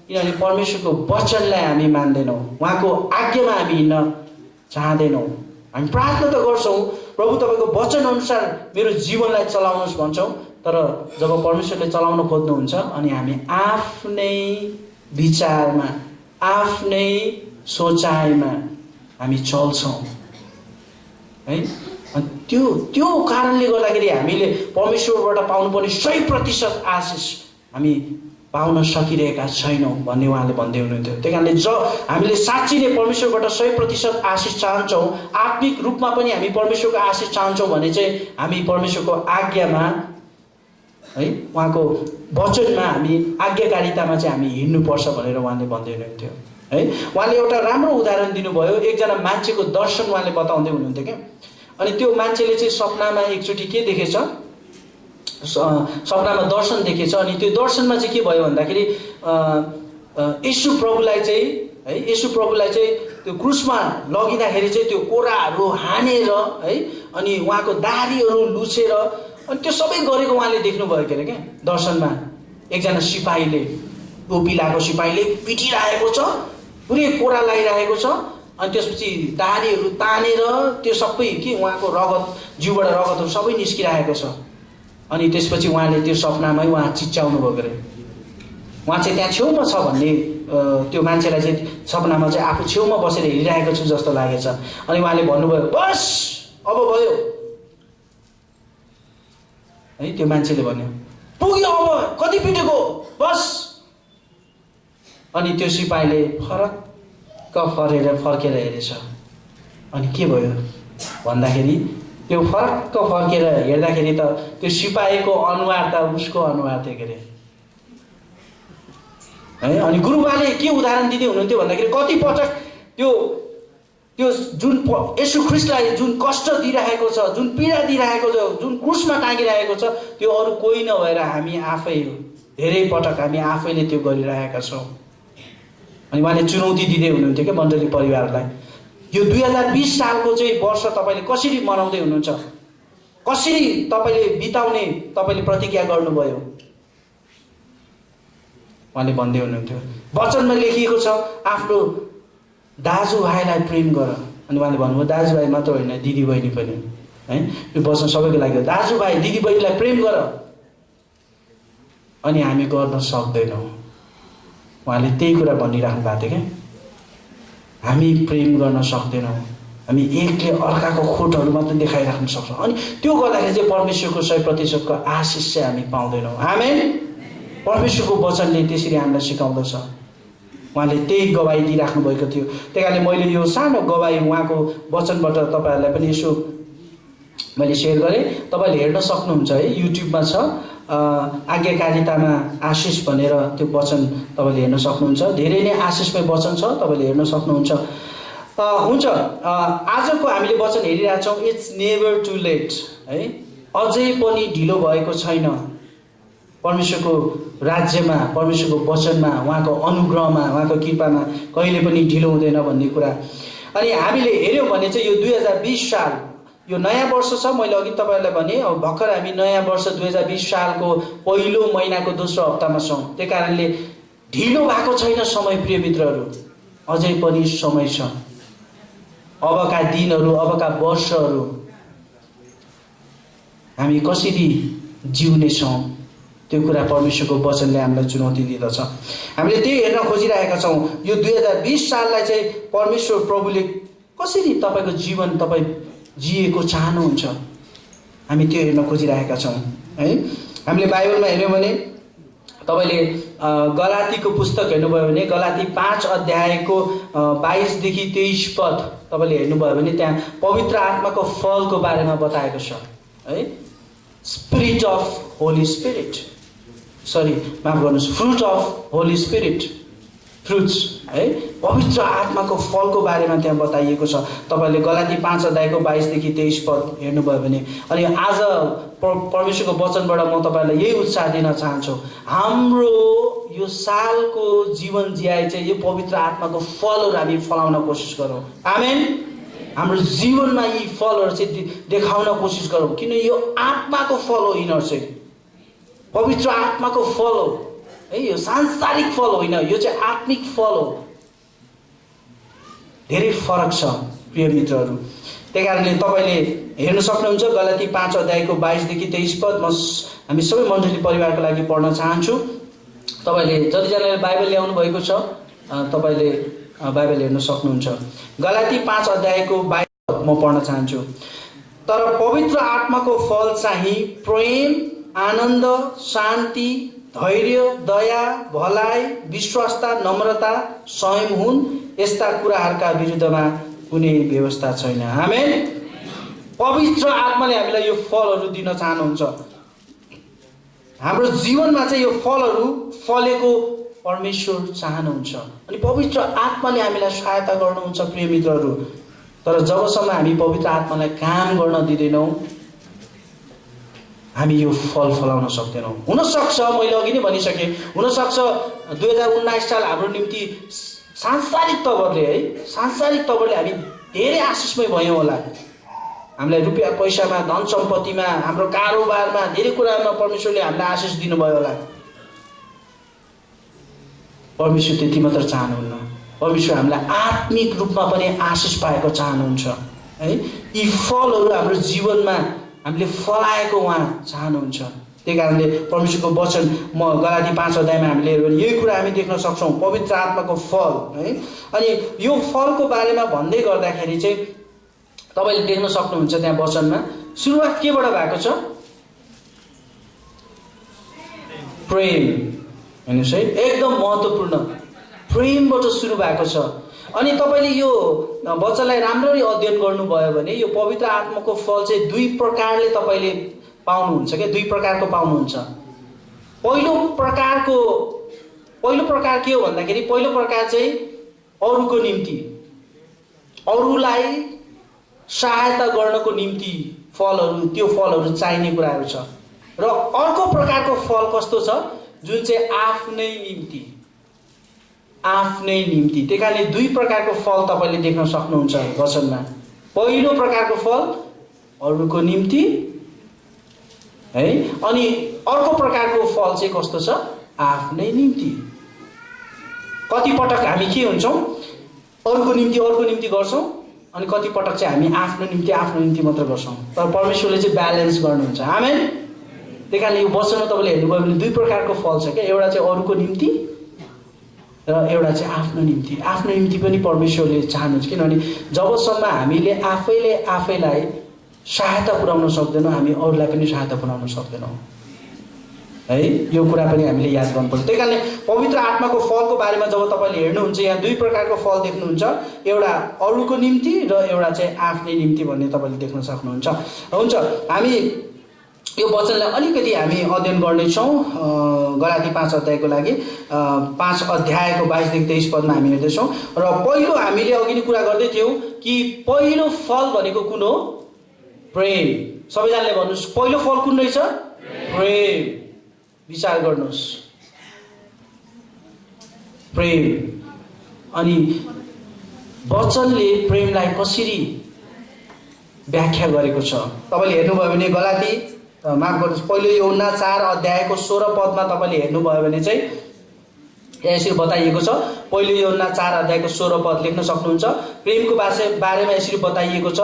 किनभने परमेश्वरको वचनलाई हामी मान्दैनौँ, उहाँको आज्ञामा हामी हिँड्न चाहँदैनौँ। हामी प्रार्थना त गर्छौँ, प्रभु तपाईँको वचन अनुसार मेरो जीवनलाई चलाउनुहोस् भन्छौँ, तर जब परमेश्वरले चलाउन खोज्नुहुन्छ अनि हामी आफ्नै विचारमा, आफ्नै सोचाइमा हामी चल्छौँ है। अनि त्यो कारणले गर्दाखेरि हामीले परमेश्वरबाट पाउनुपर्ने 100% आशिष हामी पाउन सकिरहेका छैनौँ भन्ने उहाँले भन्दै हुनुहुन्थ्यो। त्यही कारणले हामीले साँच्चै नै परमेश्वरबाट 100% आशिष चाहन्छौँ, आत्मिक रूपमा पनि हामी परमेश्वरको आशिष चाहन्छौँ भने चाहिँ हामी परमेश्वरको आज्ञामा है, उहाँको वचनमा हामी आज्ञाकारितामा चाहिँ हामी हिँड्नुपर्छ भनेर उहाँले भन्दै हुनुहुन्थ्यो है। उहाँले एउटा राम्रो उदाहरण दिनुभयो। एकजना मान्छेको दर्शन उहाँले बताउँदै हुनुहुन्थ्यो क्या। अनि त्यो मान्छेले चाहिँ सपनामा एकचोटि के देखेछ, सपनामा दर्शन देखेछ। अनि त्यो दर्शनमा चाहिँ के भयो भन्दाखेरि येशू प्रभुलाई चाहिँ है, येशू प्रभुलाई चाहिँ त्यो क्रुसमा लगिँदाखेरि चाहिँ त्यो कोराहरू हानेर है, अनि उहाँको दाढीहरू लुछेर अनि त्यो सबै गरेको उहाँले देख्नुभयो के अरे क्या दर्शनमा। एकजना सिपाहीले, टोपी लगाएको सिपाहीले पिटिरहेको छ, पुरै कोरा लगाइरहेको छ, अनि त्यसपछि दाढीहरू तानेर त्यो सबै के उहाँको रगत, जिउबाट रगतहरू सबै निस्किरहेको छ। अनि त्यसपछि उहाँले त्यो सपनामै उहाँ चिच्याउनु भयो अरे। उहाँ चाहिँ त्यहाँ छेउमा छ भन्ने त्यो मान्छेलाई चाहिँ सपनामा चाहिँ आफू छेउमा बसेर हेरिरहेको छु जस्तो लागेछ। अनि उहाँले भन्नुभयो, बस अब भयो है। त्यो मान्छेले भन्यो, पुग्यो, अब कति पिटेको, बस। अनि त्यो सिपाहीले फरक्क फर्केर हेरेछ। अनि के भयो भन्दाखेरि त्यो फरक्क फर्केर हेर्दाखेरि त त्यो सिपाहीको अनुहार त उसको अनुहार थियो के अरे है। अनि गुरुबाले के उदाहरण दिँदै हुनुहुन्थ्यो भन्दाखेरि कति पटक त्यो जुन येशू ख्रीष्टलाई जुन कष्ट दिइरहेको छ, जुन पीडा दिइरहेको छ, जुन क्रुसमा टाँगिरहेको छ, त्यो अरू कोही नभएर हामी आफै हो। धेरै पटक हामी आफैले त्यो गरिरहेका छौँ। अनि उहाँले चुनौती दिँदै हुनुहुन्थ्यो क्या मण्डली परिवारलाई, यो 2020 सालको चाहिँ वर्ष तपाईँले कसरी मनाउँदै हुनुहुन्छ कसरी तपाईले बिताउने तपाईले प्रतिज्ञा गर्नुभयो? उहाँले भन्दै हुनुहुन्थ्यो वचनमा लेखिएको छ आफ्नो दाजुभाइलाई प्रेम गर। अनि उहाँले भन्नुभयो दाजुभाइ मात्र होइन दिदीबहिनी पनि, है? यो वचन सबैको लागि हो। दाजुभाइ दिदीबहिनीलाई प्रेम गर। अनि हामी गर्न सक्दैनौँ। उहाँले त्यही कुरा भनिराख्नु भएको थियो क्या, हामी प्रेम गर्न सक्दैनौँ, हामी एकले अर्काको खोटहरू मात्र देखाइराख्न सक्छौँ। अनि त्यो गर्दाखेरि चाहिँ परमेश्वरको 100% आशिष चाहिँ हामी पाउँदैनौँ। आमेन। परमेश्वरको वचनले त्यसरी हामीलाई सिकाउँदछ। उहाँले त्यही गवाई दिइराख्नु भएको थियो। त्यही कारणले मैले यो सानो गवाई उहाँको वचनबाट तपाईँहरूलाई पनि यसो मैले सेयर गरेँ। तपाईँले हेर्न सक्नुहुन्छ है, युट्युबमा छ आज्ञाकारितामा आशिष भनेर त्यो वचन तपाईँले हेर्न सक्नुहुन्छ। धेरै नै आशिषमय वचन छ, तपाईँले हेर्न सक्नुहुन्छ। हुन्छ, आजको हामीले वचन हेरिरहेछौँ इट्स नेभर टु लेट, है? अझै पनि ढिलो भएको छैन परमेश्वरको राज्यमा, परमेश्वरको वचनमा, उहाँको अनुग्रहमा, उहाँको कृपामा कहिले पनि ढिलो हुँदैन भन्ने कुरा। अनि हामीले हेऱ्यौँ भने चाहिँ यो 2020 साल यो नयाँ वर्ष छ। मैले अघि तपाईँहरूलाई भने अब भर्खर हामी नयाँ वर्ष 2020 सालको पहिलो महिनाको दोस्रो हप्तामा छौँ। त्यही कारणले ढिलो भएको छैन समय। प्रिय मित्रहरू, अझै पनि समय छ। अबका दिनहरू, अबका वर्षहरू हामी कसरी जिउनेछौँ त्यो कुरा परमेश्वरको वचनले हामीलाई चुनौती दिँदछ। हामीले त्यही हेर्न खोजिरहेका छौँ। यो 2020 साललाई चाहिँ परमेश्वर प्रभुले कसरी तपाईँको जीवन तपाईँ जिएको चाहनुहुन्छ, हामी त्यो हेर्न खोजिरहेका छौँ, है? हामीले बाइबलमा हेऱ्यौँ भने तपाईँले गलातीको पुस्तक हेर्नुभयो भने गलाती 5 अध्यायको 22 देखि 23 पद तपाईँले हेर्नुभयो भने त्यहाँ पवित्र आत्माको फलको बारेमा बताएको छ, है? Spirit of Holi spirit, sorry माफ गर्नुहोस्, fruit of Holi spirit, fruits, है? पवित्र आत्माको फलको बारेमा त्यहाँ बताइएको छ। तपाईँले गलाती 5 अध्यायको 22 देखि 23 पद हेर्नुभयो भने। अनि आज परमेश्वरको वचनबाट म तपाईँलाई यही उत्साह दिन चाहन्छु, हाम्रो यो सालको जीवन जियाइ चाहिँ यो पवित्र आत्माको फलहरू हामी फलाउन कोसिस गरौँ। आमेन। हाम्रो जीवनमा यी फलहरू चाहिँ देखाउन कोसिस गरौँ, किन यो आत्माको फल हो। यिनीहरू चाहिँ पवित्र आत्माको फल हो, है? यो सांसारिक फल होइन, यो चाहिँ आत्मिक फल हो। धेरै फरक छ प्रिय मित्रहरू। त्यही कारणले तपाईँले हेर्न सक्नुहुन्छ गलाती 5 अध्यायको 22 देखि 23 पद। म हामी सबै मण्डली परिवारको लागि पढ्न चाहन्छु। तपाईँले जतिजनाले बाइबल ल्याउनु भएको छ तपाईँले बाइबल हेर्न सक्नुहुन्छ। गलाती 5 अध्यायको 22 पद म पढ्न चाहन्छु। तर पवित्र आत्माको फल चाहिँ प्रेम, आनन्द, शान्ति, धैर्य, दया, भलाइ, विश्वासता, नम्रता, संयम हुन्। यस्ता कुराहरूका विरुद्धमा कुनै व्यवस्था छैन। आमेन। पवित्र आत्माले हामीलाई यो फलहरू दिन चाहनुहुन्छ। हाम्रो जीवनमा चाहिँ यो फलहरू फलेको परमेश्वर चाहनुहुन्छ। अनि पवित्र आत्माले हामीलाई सहायता गर्नुहुन्छ प्रिय मित्रहरू। तर जबसम्म हामी पवित्र आत्मालाई काम गर्न दिँदैनौँ हामी यो फल फलाउन सक्दैनौँ। हुनसक्छ, मैले अघि नै भनिसकेँ, हुनसक्छ 2019 साल हाम्रो निम्ति सांसारिक तवरले, है, सांसारिक तवरले हामी धेरै आशिषमय भयौँ होला। हामीलाई रुपियाँ पैसामा, धन सम्पत्तिमा, हाम्रो कारोबारमा, धेरै कुरामा परमेश्वरले हामीलाई आशिष दिनुभयो होला। परमेश्वर त्यति मात्र चाहनुहुन्न, परमेश्वर हामीलाई आत्मिक रूपमा पनि आशिष पाएको चाहनुहुन्छ, है? यी फलहरू हाम्रो जीवनमा हामीले फलाएको उहाँ चाहनुहुन्छ। त्यही कारणले परमेश्वरको वचन म गलाती 5 अध्यायमा हामीले हेर्यो भने यही कुरा हामी देख्न सक्छौँ, पवित्र आत्माको फल, है? अनि यो फलको बारेमा भन्दै गर्दाखेरि चाहिँ तपाईँले देख्न सक्नुहुन्छ त्यहाँ वचनमा सुरुवात केबाट भएको छ? प्रेम। हेर्नुहोस् है, एकदम महत्त्वपूर्ण प्रेमबाट सुरु भएको छ। अनि तपाईँले यो वचनलाई राम्ररी अध्ययन गर्नुभयो भने यो पवित्र आत्माको फल चाहिँ 2 प्रकारले तपाईँले पाउनुहुन्छ क्या, 2 प्रकारको पाउनुहुन्छ। पहिलो प्रकार के हो भन्दाखेरि पहिलो प्रकार चाहिँ अरूको निम्ति, अरूलाई सहायता गर्नको निम्ति फलहरू, त्यो फलहरू चाहिने कुराहरू छ। र अर्को प्रकारको फल कस्तो छ? जुन चाहिँ आफ्नै निम्ति, आफ्नै निम्ति। त्यही कारणले 2 प्रकारको फल तपाईँले देख्न सक्नुहुन्छ वचनमा। पहिलो प्रकारको फल अरूको निम्ति है। अनि अर्को प्रकारको फल चाहिँ कस्तो छ? आफ्नै निम्ति। कति पटक हामी के हुन्छौँ? अरूको निम्ति गर्छौँ अनि कति पटक चाहिँ हामी आफ्नो निम्ति मात्र गर्छौँ। तर परमेश्वरले चाहिँ ब्यालेन्स गर्नुहुन्छ। आमेन। त्यही कारणले यो वचनमा तपाईँले हेर्नुभयो भने दुई प्रकारको फल छ क्या। एउटा चाहिँ अरूको निम्ति र एउटा चाहिँ आफ्नो निम्ति। आफ्नो निम्ति पनि परमेश्वरले चाहनुहुन्छ, किनभने जबसम्म हामीले आफैलाई सहायता पुर्याउन सक्दैनौँ हामी अरूलाई पनि सहायता पुर्याउन सक्दैनौँ है। यो कुरा पनि हामीले याद गर्नुपर्छ। त्यही कारणले पवित्र आत्माको फलको बारेमा जब तपाईँले हेर्नुहुन्छ यहाँ दुई प्रकारको फल देख्नुहुन्छ, एउटा अरूको निम्ति र एउटा चाहिँ आफ्नै निम्ति भन्ने तपाईँले देख्न सक्नुहुन्छ। हुन्छ, हामी यो वचनलाई अलिकति हामी अध्ययन गर्नेछौँ गलाती 5 अध्यायको लागि। 5 अध्यायको 22 देखि 23 पदमा हामी हेर्दैछौँ। र पहिलो हामीले अघि नै कुरा गर्दै थियौँ कि पहिलो फल भनेको कुन हो? प्रेम। सबैजनाले भन्नुहोस्, पहिलो फल कुन रहेछ? प्रेम। विचार गर्नुहोस्, प्रेम। अनि वचनले प्रेमलाई कसरी व्याख्या गरेको छ तपाईँले हेर्नुभयो भने गलाती माफ गर्नुहोस् पहिलो यूहन्ना 4 अध्यायको 16 पदमा तपाईँले हेर्नुभयो भने चाहिँ यसरी बताइएको छ। पहिलो यूहन्ना 4 अध्यायको 16 पद लेख्न सक्नुहुन्छ। प्रेमको बारेमा यसरी बताइएको छ,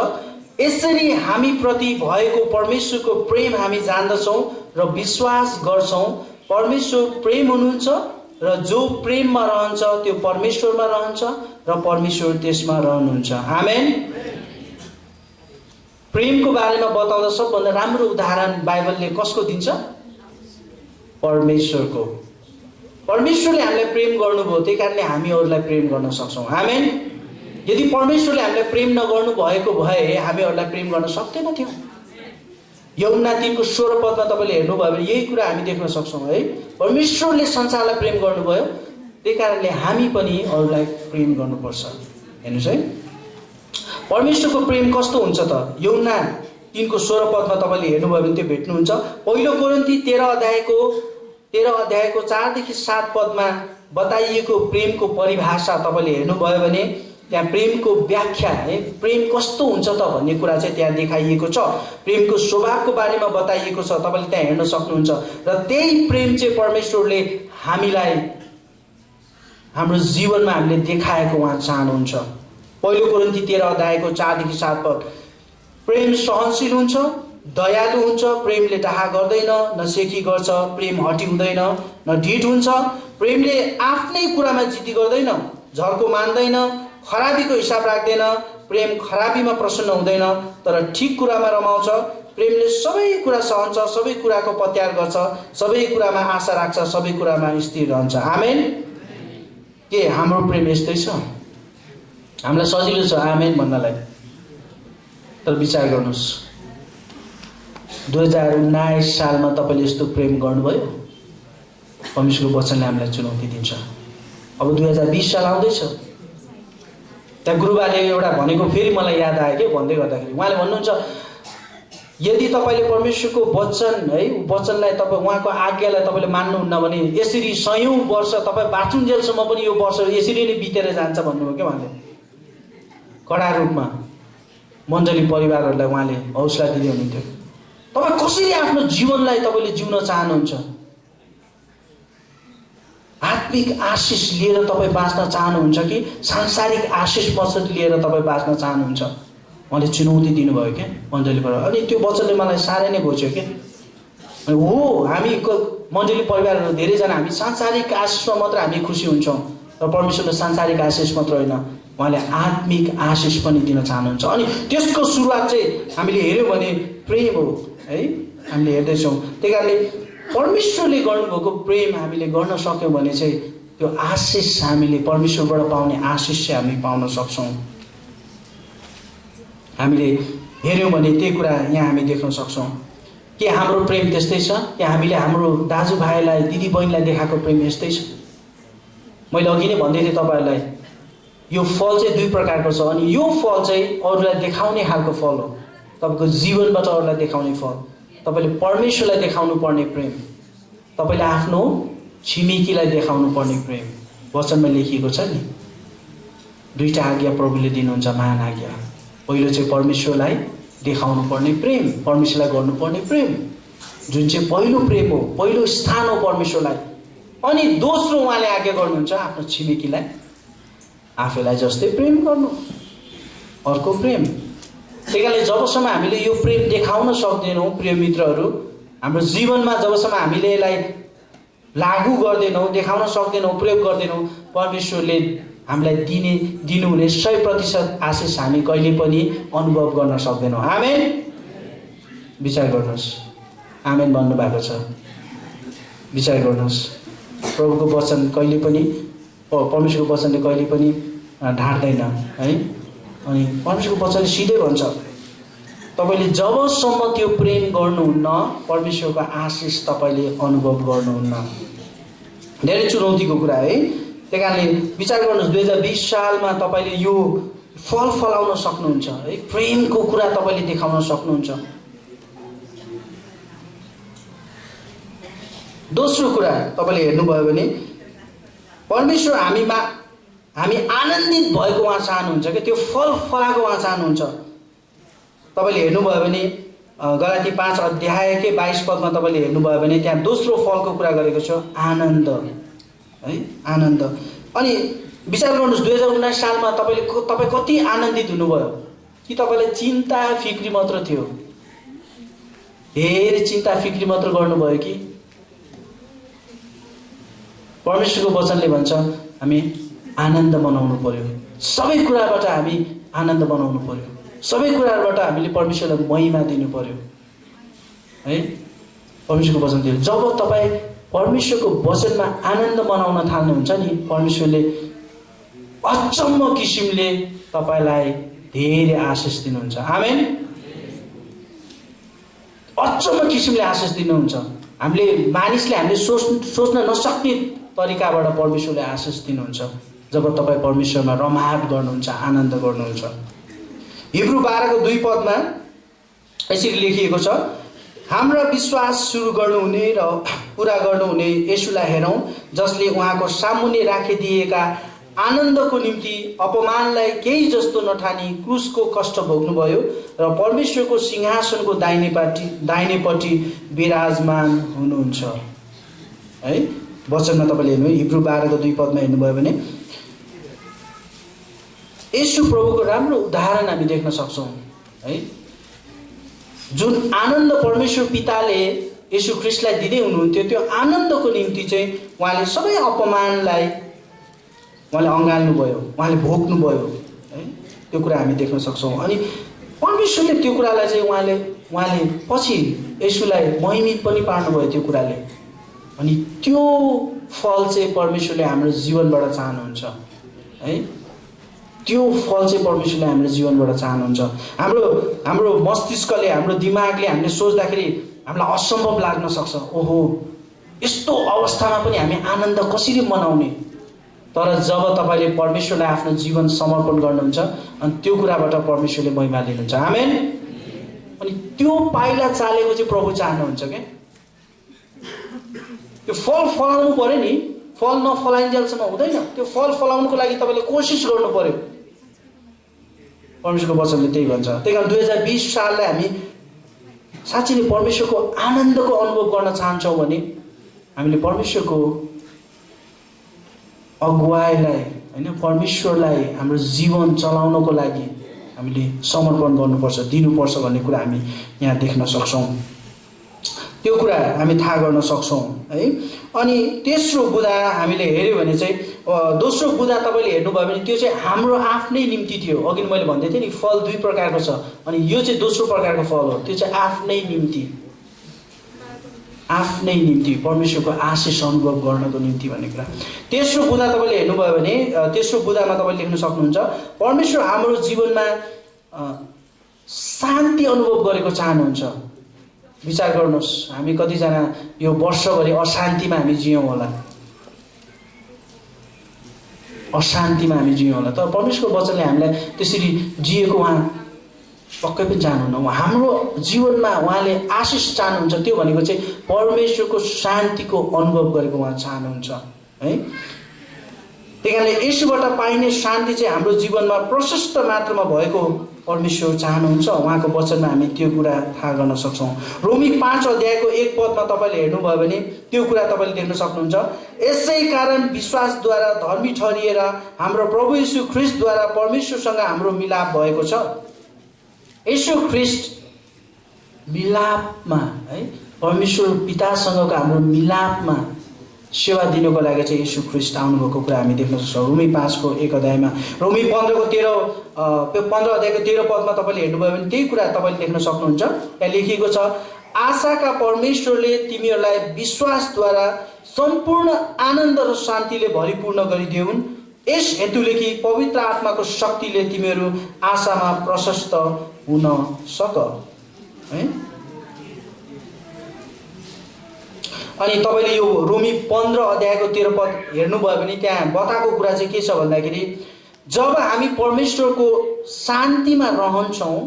यसरी हामी प्रति भएको परमेश्वरको प्रेम हामी जान्दछौँ र विश्वास गर्छौँ। परमेश्वर प्रेम हुनुहुन्छ र जो प्रेममा रहन्छ त्यो परमेश्वरमा रहन्छ र परमेश्वर त्यसमा रहनुहुन्छ। आमेन। प्रेमको बारेमा बताउँदा सबभन्दा राम्रो उदाहरण बाइबलले कसको दिन्छ? परमेश्वरको। परमेश्वरले हामीलाई प्रेम गर्नुभयो, त्यही कारणले हामी अरूलाई प्रेम गर्न सक्छौँ। आमेन। यदि परमेश्वरले हामीलाई प्रेम नगर्नु भएको भए हामी अरूलाई प्रेम गर्न सक्दैनथ्यौँ। यूहन्ना 3को 16 पदमा तपाईँले हेर्नुभयो भने यही कुरा हामी देख्न सक्छौँ है। परमेश्वरले संसारलाई प्रेम गर्नुभयो, त्यही कारणले हामी पनि अरूलाई प्रेम गर्नुपर्छ। हेर्नुहोस् है, परमेश्वरको प्रेम कस्तो हुन्छ त? यूहन्ना 3को 16 पदमा तपाईँले हेर्नुभयो भने त्यो भेट्नुहुन्छ। पहिलो कोरिन्थी 13 अध्यायको 4 देखि 7 पदमा बताइएको प्रेमको परिभाषा तपाईँले हेर्नुभयो भने त्यहाँ प्रेमको व्याख्या है, प्रेम कस्तो हुन्छ त भन्ने कुरा चाहिँ त्यहाँ देखाइएको छ। प्रेमको स्वभावको बारेमा बताइएको छ, तपाईँले त्यहाँ हेर्न सक्नुहुन्छ। र त्यही प्रेम चाहिँ परमेश्वरले हामीलाई हाम्रो जीवनमा हामीले देखाएको उहाँ चाहनुहुन्छ। पहिलो कोरिन्थी 13 अध्यायको 4 देखि 7 पद, प्रेम सहनशील हुन्छ, दयालु हुन्छ, प्रेमले डाहा गर्दैन, न सेकी गर्छ, प्रेम हटी हुँदैन, न ढिठ हुन्छ, प्रेमले आफ्नै कुरामा जिद्दी गर्दैन, झर्को मान्दैन, खराबीको हिसाब राख्दैन, प्रेम खराबीमा प्रसन्न हुँदैन तर ठिक कुरामा रमाउँछ, प्रेमले सबै कुरा सहन्छ, सबै कुराको पत्यार गर्छ, सबै कुरामा आशा राख्छ, सबै कुरामा स्थिर रहन्छ। आमेन। के हाम्रो प्रेम यस्तै छ? हामीलाई सजिलो छ आमेन भन्नलाई, तर विचार गर्नुहोस् 2019 सालमा तपाईँले यस्तो प्रेम गर्नुभयो? परमेश्वरको वचनले हामीलाई चुनौती दिन्छ। अब 2020 साल आउँदैछ, त्यहाँ गुरुबाले एउटा भनेको फेरि मलाई याद आयो कि भन्दै गर्दाखेरि उहाँले भन्नुहुन्छ यदि तपाईँले परमेश्वरको वचन है वचनलाई तपाईँ उहाँको आज्ञालाई तपाईँले मान्नुहुन्न भने यसरी सयौं वर्ष तपाईँ बाँचुन्जेलसम्म पनि यो वर्ष यसरी नै बितेर जान्छ भन्नुभयो क्या उहाँले। कडा रूपमा मण्डली परिवारहरूलाई उहाँले हौसला दिँदै हुनुहुन्थ्यो। तपाईँ कसरी आफ्नो जीवनलाई तपाईँले जिउन चाहनुहुन्छ? आत्मिक आशिष लिएर तपाईँ बाँच्न चाहनुहुन्छ कि सांसारिक आशिष मात्र लिएर तपाईँ बाँच्न चाहनुहुन्छ? उहाँले चुनौती दिनुभयो क्या मण्डली परिवार। अनि त्यो वचनले मलाई साह्रै नै घोच्यो क्या। हो, हामी मण्डली परिवारहरू धेरैजना हामी सांसारिक आशिषमा मात्र हामी खुसी हुन्छौँ, र परमेश्वरले सांसारिक आशिष मात्र होइन उहाँले आत्मिक आशिष पनि दिन चाहनुहुन्छ। अनि त्यसको सुरुवात चाहिँ हामीले हेऱ्यौँ भने प्रेम हो है, हामीले हेर्दैछौँ। त्यही कारणले परमेश्वरले गर्नुभएको प्रेम हामीले गर्न सक्यौँ भने चाहिँ त्यो आशिष हामीले परमेश्वरबाट पाउने आशिष चाहिँ हामी पाउन सक्छौँ। हामीले हेऱ्यौँ भने त्यही कुरा यहाँ हामी देख्न सक्छौँ कि हाम्रो प्रेम त्यस्तै छ कि हामीले हाम्रो दाजुभाइलाई दिदीबहिनीलाई देखाएको प्रेम यस्तै छ। मैले अघि नै भन्दै थिएँ तपाईँहरूलाई यो फल चाहिँ दुई प्रकारको छ, अनि यो फल चाहिँ अरूलाई देखाउने खालको फल हो। तपाईँको जीवनबाट अरूलाई देखाउने फल, तपाईँले परमेश्वरलाई देखाउनु पर्ने प्रेम, तपाईँले आफ्नो छिमेकीलाई देखाउनु पर्ने प्रेम। वचनमा लेखिएको छ नि, दुईटा आज्ञा प्रभुले दिनुहुन्छ, महान आज्ञा। पहिलो चाहिँ परमेश्वरलाई देखाउनु पर्ने प्रेम, परमेश्वरलाई गर्नुपर्ने प्रेम, जुन चाहिँ पहिलो प्रेम हो, पहिलो स्थान हो परमेश्वरलाई। अनि दोस्रो उहाँले आज्ञा गर्नुहुन्छ आफ्नो छिमेकीलाई आफैलाई जस्तै प्रेम गर्नु। अर्को प्रेम। त्यही कारणले जबसम्म हामीले यो प्रेम देखाउन सक्दैनौँ प्रिय मित्रहरू, हाम्रो जीवनमा जबसम्म हामीले यसलाई लागू गर्दैनौँ, देखाउन सक्दैनौँ, प्रयोग गर्दैनौँ, परमेश्वरले हामीलाई दिनुहुने 100% आशिष हामी कहिले पनि अनुभव गर्न सक्दैनौँ। आमेन। विचार गर्नुहोस्। आमेन भन्नुभएको छ। विचार गर्नुहोस्। प्रभुको वचन कहिले पनि, परमेश्वरको वचनले कहिले पनि ढाँट्दैन है। अनि परमेश्वरको वचनले सिधै भन्छ, तपाईँले जबसम्म त्यो प्रेम गर्नुहुन्न परमेश्वरको आशिष तपाईँले अनुभव गर्नुहुन्न। धेरै चुनौतीको कुरा है। त्यही कारणले विचार गर्नुहोस्, 2020 सालमा तपाईँले यो फल फलाउन सक्नुहुन्छ है। प्रेमको कुरा तपाईँले देखाउन सक्नुहुन्छ। दोस्रो कुरा तपाईँले हेर्नुभयो भने परमेश्वर हामी आनन्दित भएको उहाँ चाहनुहुन्छ कि त्यो फल फलाएको उहाँ चाहनुहुन्छ। तपाईँले हेर्नुभयो भने गलाती 5 अध्यायकै 22 पदमा तपाईँले हेर्नुभयो भने त्यहाँ दोस्रो फलको कुरा गरेको छ, आनन्द है। आनन्द। अनि विचार गर्नुहोस्, 2019 सालमा तपाईँ कति आनन्दित हुनुभयो? कि तपाईँलाई चिन्ता फिक्री मात्र थियो? धेरै चिन्ता फिक्री मात्र गर्नुभयो कि? परमेश्वरको वचनले भन्छ हामी आनन्द मनाउनु पर्यो। सबै कुराबाट हामी आनन्द मनाउनु पर्यो। सबै कुराबाट हामीले परमेश्वरलाई महिमा दिनु पर्यो है। परमेश्वरको वचन दियो। जब तपाईँ परमेश्वरको वचनमा आनन्द मनाउन थाल्नुहुन्छ नि, परमेश्वरले अचम्म किसिमले तपाईँलाई धेरै आशिष दिनुहुन्छ। आमेन। अचम्म किसिमले आशिष दिनुहुन्छ। मानिसले हामीले सोच्न नसक्ने तरिकाबाट परमेश्वरले आशिष दिनुहुन्छ जब तपाईँ परमेश्वरमा रमाहट गर्नुहुन्छ, आनन्द गर्नुहुन्छ। हिब्रू 12:2 पदमा यसरी लेखिएको छ, हाम्रा विश्वास सुरु गर्नुहुने र पुरा गर्नुहुने येशूलाई हेरौँ, जसले उहाँको सामुन्ने राखिदिएका आनन्दको निम्ति अपमानलाई केही जस्तो नठानी क्रुसको कष्ट भोग्नुभयो र परमेश्वरको सिंहासनको दाहिनेपट्टि विराजमान हुनुहुन्छ है। वचनमा तपाईँले हेर्नु, हिब्रू 12:2 पदमा हेर्नुभयो भने येशू प्रभुको राम्रो उदाहरण हामी देख्न सक्छौँ है। जुन आनन्द परमेश्वर पिताले येशू ख्रीष्टलाई दिँदै हुनुहुन्थ्यो, त्यो आनन्दको निम्ति चाहिँ उहाँले सबै अपमानलाई उहाँले अँगाल्नुभयो, उहाँले भोग्नुभयो है। त्यो कुरा हामी देख्न सक्छौँ। अनि परमेश्वरले त्यो कुरालाई चाहिँ उहाँले पछि येशूलाई महिमित पनि पार्नुभयो त्यो कुराले। अनि त्यो फल चाहिँ परमेश्वरले हाम्रो जीवनबाट चाहनुहुन्छ है। त्यो फल चाहिँ परमेश्वरले हाम्रो जीवनबाट चाहनुहुन्छ। हाम्रो मस्तिष्कले, हाम्रो दिमागले हामीले सोच्दाखेरि हामीलाई असम्भव लाग्न सक्छ, ओहो यस्तो अवस्थामा पनि हामी आनन्द कसरी मनाउने? तर जब तपाईँले परमेश्वरलाई आफ्नो जीवन समर्पण गर्नुहुन्छ अनि त्यो कुराबाट परमेश्वरले महिमा लिनुहुन्छ। आमेन। अनि त्यो पाइला चालेको चाहिँ प्रभु चाहनुहुन्छ क्या। त्यो फल फलाउनु पर्यो नि, फल नफलाइन्जेलसम्म हुँदैन। त्यो फल फलाउनुको लागि तपाईँले कोसिस गर्नु पर्यो। परमेश्वरको वचनले त्यही भन्छ। त्यही कारण 2020 साललाई हामी साँच्चै नै परमेश्वरको आनन्दको अनुभव गर्न चाहन्छौँ भने हामीले परमेश्वरको अगुवाईलाई होइन, परमेश्वरलाई हाम्रो जीवन चलाउनको लागि हामीले समर्पण गर्नुपर्छ, दिनुपर्छ भन्ने कुरा हामी यहाँ देख्न सक्छौँ। त्यो कुरा हामी थाहा गर्न सक्छौँ है। अनि तेस्रो बुँदा हामीले हेऱ्यो भने चाहिँ, दोस्रो बुँदा तपाईँले हेर्नुभयो भने त्यो चाहिँ हाम्रो आफ्नै निम्ति थियो। अघि मैले भन्दै थिएँ नि, फल 2 प्रकारको छ, अनि यो चाहिँ दोस्रो प्रकारको फल हो। त्यो चाहिँ आफ्नै निम्ति परमेश्वरको आशिष अनुभव गर्नको निम्ति भन्ने कुरा। तेस्रो बुँदा तपाईँले हेर्नुभयो भने तेस्रो बुँदामा तपाईँले लेख्न सक्नुहुन्छ, परमेश्वर हाम्रो जीवनमा शान्ति अनुभव गरेको चाहनुहुन्छ। विचार गर्नुहोस्, हामी कतिजना यो वर्षभरि अशान्तिमा हामी जियौँ होला, अशान्तिमा हामी जियौँ होला। तर परमेश्वरको वचनले हामीलाई त्यसरी जिएको उहाँ पक्कै पनि चाहनुहुन्न। हाम्रो जीवनमा उहाँले आशिष चाहनुहुन्छ। त्यो भनेको चाहिँ परमेश्वरको शान्तिको अनुभव गरेको उहाँ चाहनुहुन्छ है। त्यही कारणले यसबाट पाइने शान्ति चाहिँ हाम्रो जीवनमा प्रशस्त मात्रामा भएको परमेश्वर चाहनुहुन्छ उहाँको वचनमा हामी त्यो कुरा थाहा गर्न सक्छौँ। रोमी 5 अध्यायको 1 पदमा तपाईँले हेर्नुभयो भने त्यो कुरा तपाईँले देख्न सक्नुहुन्छ। यसै कारण विश्वासद्वारा धर्मी ठहरिएर हाम्रो प्रभु येशू ख्रीष्टद्वारा परमेश्वरसँग हाम्रो मिलाप भएको छ। येशू ख्रीष्ट मिलापमा है परमेश्वर पितासँगको हाम्रो मिलापमा सेवा दिनुको लागि चाहिँ येशू ख्रीष्ट आउनुभएको कुरा हामी देख्न सक्छौँ। रोमी 5को 1 अध्यायमा, रोमी 15 अध्यायको 13 पदमा तपाईँले हेर्नुभयो भने त्यही कुरा तपाईँले देख्न सक्नुहुन्छ। त्यहाँ लेखिएको छ, आशाका परमेश्वरले तिमीहरूलाई विश्वासद्वारा सम्पूर्ण आनन्द र शान्तिले भरिपूर्ण गरिदेऊन्, यस हेतुले कि पवित्र आत्माको शक्तिले तिमीहरू आशामा प्रशस्त हुन सक है। अनि तपाईँले यो रोमी 15 अध्यायको 13 पद हेर्नुभयो भने त्यहाँ बताएको कुरा चाहिँ के छ भन्दाखेरि, जब हामी परमेश्वरको शान्तिमा रहन्छौँ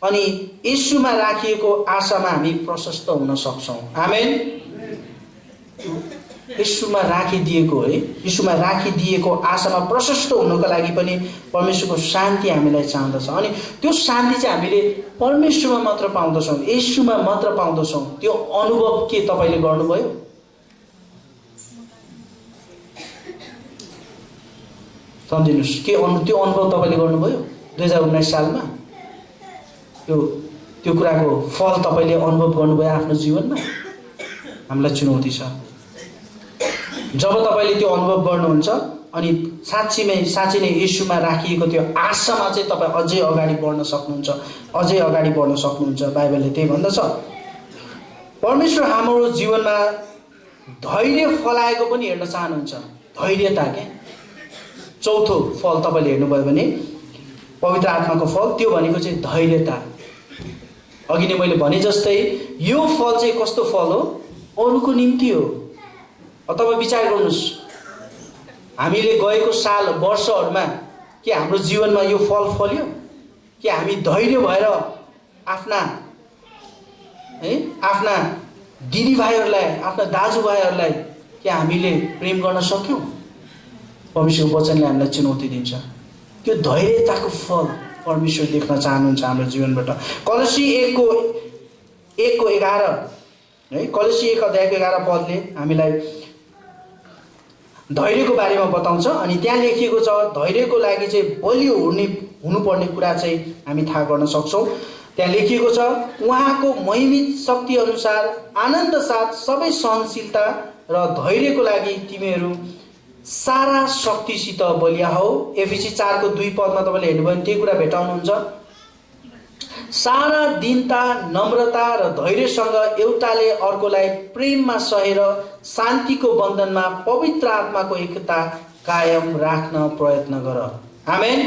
अनि येशूमा राखिएको आशामा हामी प्रशस्त हुन सक्छौँ। आमेन। येशूमा राखिदिएको है, येशूमा राखिदिएको आशामा प्रशस्त हुनको लागि पनि परमेश्वरको शान्ति हामीलाई चाहँदछ। अनि त्यो शान्ति चाहिँ हामीले परमेश्वरमा मात्र पाउँदछौँ, येशूमा मात्र पाउँदछौँ। त्यो अनुभव के तपाईँले गर्नुभयो? सम्झिनुहोस्, त्यो अनुभव तपाईँले गर्नुभयो 2019 सालमा? त्यो कुराको फल तपाईँले अनुभव गर्नुभयो आफ्नो जीवनमा? हामीलाई चुनौती छ। जब तपाईँले त्यो अनुभव गर्नुहुन्छ अनि साँच्चै नै येशूमा राखिएको त्यो आशामा चाहिँ तपाईँ अझै अगाडि बढ्न सक्नुहुन्छ, अझै अगाडि बढ्न सक्नुहुन्छ। बाइबलले त्यही भन्दछ। परमेश्वर हाम्रो जीवनमा धैर्य फलाएको पनि हेर्न चाहनुहुन्छ। धैर्यता के चौथो फल तपाईँले हेर्नुभयो भने पवित्र आत्माको फल, त्यो भनेको चाहिँ धैर्यता। अघि नै मैले भने जस्तै यो फल चाहिँ कस्तो फल हो? अरूको निम्ति हो। तपाईँ विचार गर्नुहोस्, हामीले गएको साल वर्षहरूमा के हाम्रो जीवनमा यो फल फल्यो? कि हामी धैर्य भएर आफ्ना दिदीभाइहरूलाई, आफ्ना दाजुभाइहरूलाई के हामीले प्रेम गर्न सक्यौँ? परमेश्वरको वचनले हामीलाई चुनौती दिन्छ। त्यो धैर्यताको फल परमेश्वर देख्न चाहनुहुन्छ हाम्रो जीवनबाट। कलसी 1को 11 है, कलसी 1 अध्यायको 11 पदले हामीलाई धैर्यको बारेमा बताउँछ। अनि त्यहाँ लेखिएको छ, धैर्यको लागि चाहिँ बलियो हुनुपर्ने कुरा चाहिँ हामी थाहा गर्न सक्छौँ। त्यहाँ लेखिएको छ, उहाँको महिमित शक्ति अनुसार आनन्द साथ सबै सहनशीलता र धैर्यको लागि तिमीहरू सारा शक्तिसित बलिया हौ। एफिसी 4को 2 पदमा तपाईँले हेर्नुभयो भने त्यही कुरा भेटाउनुहुन्छ। सारा दीनता, नम्रता र धैर्यसँग एउटाले अर्कोलाई प्रेममा सहेर शान्तिको बन्धनमा पवित्र आत्माको एकता कायम राख्न प्रयत्न गर। आमेन।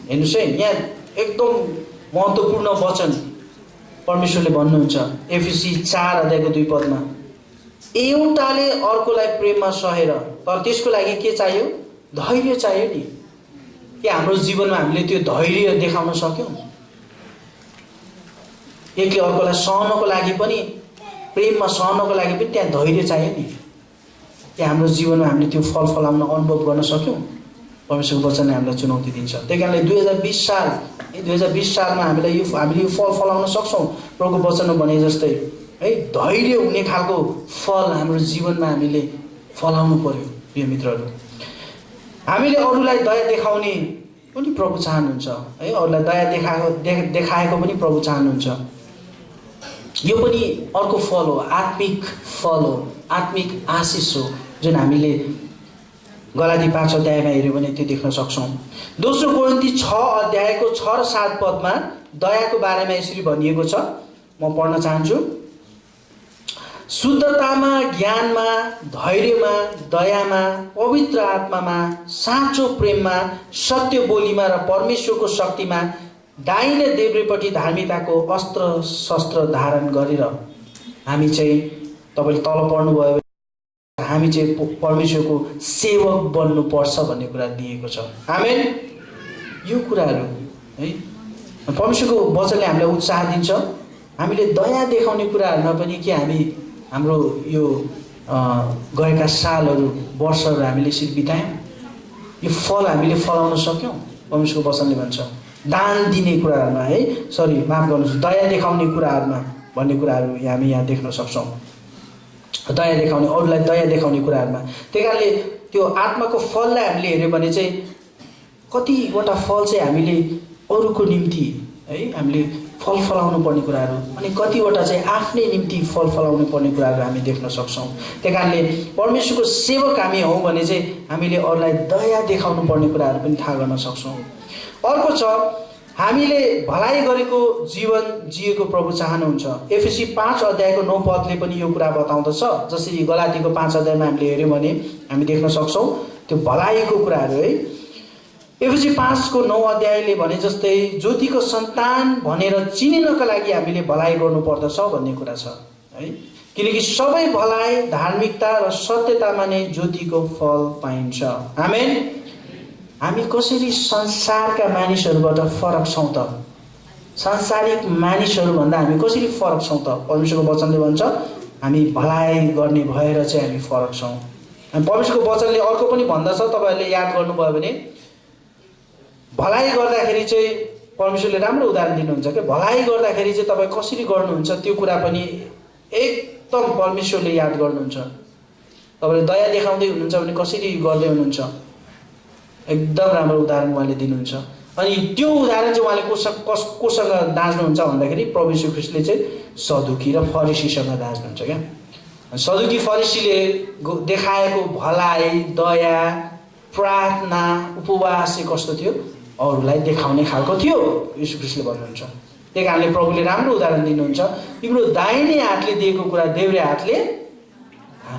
हेर्नुहोस् है, यहाँ एकदम महत्त्वपूर्ण वचन परमेश्वरले भन्नुहुन्छ एफिसी 4 अध्यायको 2 पदमा, एउटाले अर्कोलाई प्रेममा सहेर। तर त्यसको लागि के चाहियो? धैर्य चाहियो नि। के हाम्रो जीवनमा हामीले त्यो धैर्य देखाउन सक्यौँ? एकले अर्कोलाई सहनको लागि पनि, प्रेममा सहनको लागि पनि त्यहाँ धैर्य चाहियो नि। कि हाम्रो जीवनमा हामीले त्यो फल फलाउन अनुभव गर्न सक्यौँ? परमेश्वरको वचनले हामीलाई चुनौती दिन्छ। त्यही कारणले 2020 सालमा हामीले यो फल फलाउन सक्छौँ। प्रभुको वचनमा भने जस्तै है, धैर्य हुने खालको फल हाम्रो जीवनमा हामीले फलाउनु पर्यो। प्रिय मित्रहरू, हामीले अरूलाई दया देखाउने पनि प्रभु चाहनुहुन्छ है, अरूलाई दया देखाएको पनि प्रभु चाहनुहुन्छ। यो पनि अर्को फल हो, आत्मिक फल हो, आत्मिक आशिष हो, जुन हामीले गलाती 5 अध्यायमा हेऱ्यौँ भने त्यो देख्न सक्छौँ। दोस्रो कोरिन्थी 6 अध्यायको 6 र 7 पदमा दयाको बारेमा यसरी भनिएको छ, म पढ्न चाहन्छु। शुद्धतामा, ज्ञानमा, धैर्यमा, दयामा, पवित्र आत्मामा, साँचो प्रेममा, सत्य बोलीमा र परमेश्वरको शक्तिमा दाहिने देब्रेपट्टि धार्मिकताको अस्त्र शस्त्र धारण गरेर हामी चाहिँ, तपाईँले तल पढ्नुभयो भने हामी चाहिँ परमेश्वरको सेवक बन्नुपर्छ भन्ने कुरा दिएको छ। आमेन। यो कुराहरू है परमेश्वरको वचनले हामीलाई उत्साह दिन्छ। हामीले दया देखाउने कुराहरूमा पनि के हाम्रो यो गएका सालहरू, वर्षहरू हामीले यसरी बितायौँ? यो फल हामीले फलाउन सक्यौँ? परमेश्वरको वचनले भन्छ दान दिने कुराहरूमा है सरी माफ गर्नुहोस् दया देखाउने कुराहरूमा भन्ने कुराहरू हामी यहाँ देख्न सक्छौँ। दया देखाउने, अरूलाई दया देखाउने कुराहरूमा। त्यही कारणले त्यो आत्माको फललाई हामीले हेऱ्यौँ भने चाहिँ कतिवटा फल चाहिँ हामीले अरूको निम्ति है हामीले फल फलाउनु पर्ने कुराहरू अनि कतिवटा चाहिँ आफ्नै निम्ति फल फलाउनु पर्ने कुराहरू हामी देख्न सक्छौँ। त्यही कारणले परमेश्वरको सेवक हामी हौँ भने चाहिँ हामीले अरूलाई दया देखाउनु पर्ने कुराहरू पनि थाहा गर्न सक्छौँ। अर्को छ हामीले भलाइ गरेको जीवन जिएको प्रभु चाहनुहुन्छ। एफएसी 5 अध्यायको 9 पदले पनि यो कुरा बताउँदछ। जसरी गलातीको 5 अध्यायमा हामीले हेऱ्यौँ भने हामी देख्न सक्छौँ त्यो भलाइको कुराहरू है। एफएसी 5को 9 अध्यायले भने जस्तै ज्योतिको सन्तान भनेर चिनिनका लागि हामीले भलाइ गर्नुपर्दछ भन्ने कुरा छ है। किनकि सबै भलाइ धार्मिकता र सत्यतामा नै ज्योतिको फल पाइन्छ। आमेन। हामी कसरी संसारका मानिसहरूबाट फरक छौँ त? सांसारिक मानिसहरूभन्दा हामी कसरी फरक छौँ त? परमेश्वरको वचनले भन्छ हामी भलाइ गर्ने भएर चाहिँ हामी फरक छौँ। अनि परमेश्वरको वचनले अर्को पनि भन्दछ, तपाईँहरूले याद गर्नुभयो भने भलाइ गर्दाखेरि चाहिँ परमेश्वरले राम्रो उदाहरण दिनुहुन्छ कि भलाइ गर्दाखेरि चाहिँ तपाईँ कसरी गर्नुहुन्छ त्यो कुरा पनि एकदम परमेश्वरले याद गर्नुहुन्छ। तपाईँले दया देखाउँदै हुनुहुन्छ भने कसरी गर्दै हुनुहुन्छ एकदम राम्रो उदाहरण उहाँले दिनुहुन्छ। अनि त्यो उदाहरण चाहिँ उहाँले कोसँग दाँच्नुहुन्छ भन्दाखेरि प्रभु यीशु ख्रीष्टले चाहिँ सदुकी र फरिसीसँग दाँच्नुहुन्छ क्या। सदुकी फरिसीले देखाएको भलाइ दया प्रार्थना उपवास चाहिँ कस्तो थियो? अरूलाई देखाउने खालको थियो यीशु ख्रीष्टले भन्नुहुन्छ। त्यही कारणले प्रभुले राम्रो उदाहरण दिनुहुन्छ, तिम्रो दाहिने हातले दिएको कुरा देब्रे हातले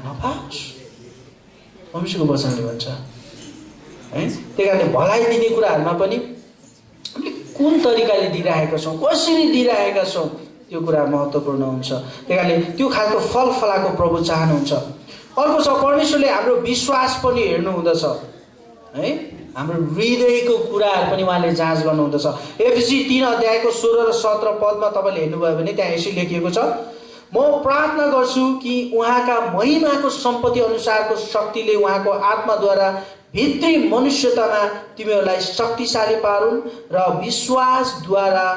नपाओस्, परमेश्वरको वचनले भन्छ है। त्यही कारणले भलाइ दिने कुराहरूमा पनि हामीले कुन तरिकाले दिइरहेका छौँ, कसरी दिइरहेका छौँ त्यो कुरा महत्त्वपूर्ण हुन्छ। त्यही कारणले त्यो खालको फल फलाएको प्रभु चाहनुहुन्छ। अर्को छ परमेश्वरले हाम्रो विश्वास पनि हेर्नुहुँदछ है। हाम्रो हृदयको कुराहरू पनि उहाँले जाँच गर्नुहुँदछ। एफएसी 3 अध्यायको 16 र 17 पदमा तपाईँले हेर्नुभयो भने त्यहाँ यसरी लेखिएको छ, म प्रार्थना गर्छु कि उहाँका महिमाको सम्पत्ति अनुसारको शक्तिले उहाँको आत्माद्वारा भित्री मनुष्यतामा तिमीहरूलाई शक्तिशाली पारुन् र विश्वासद्वारा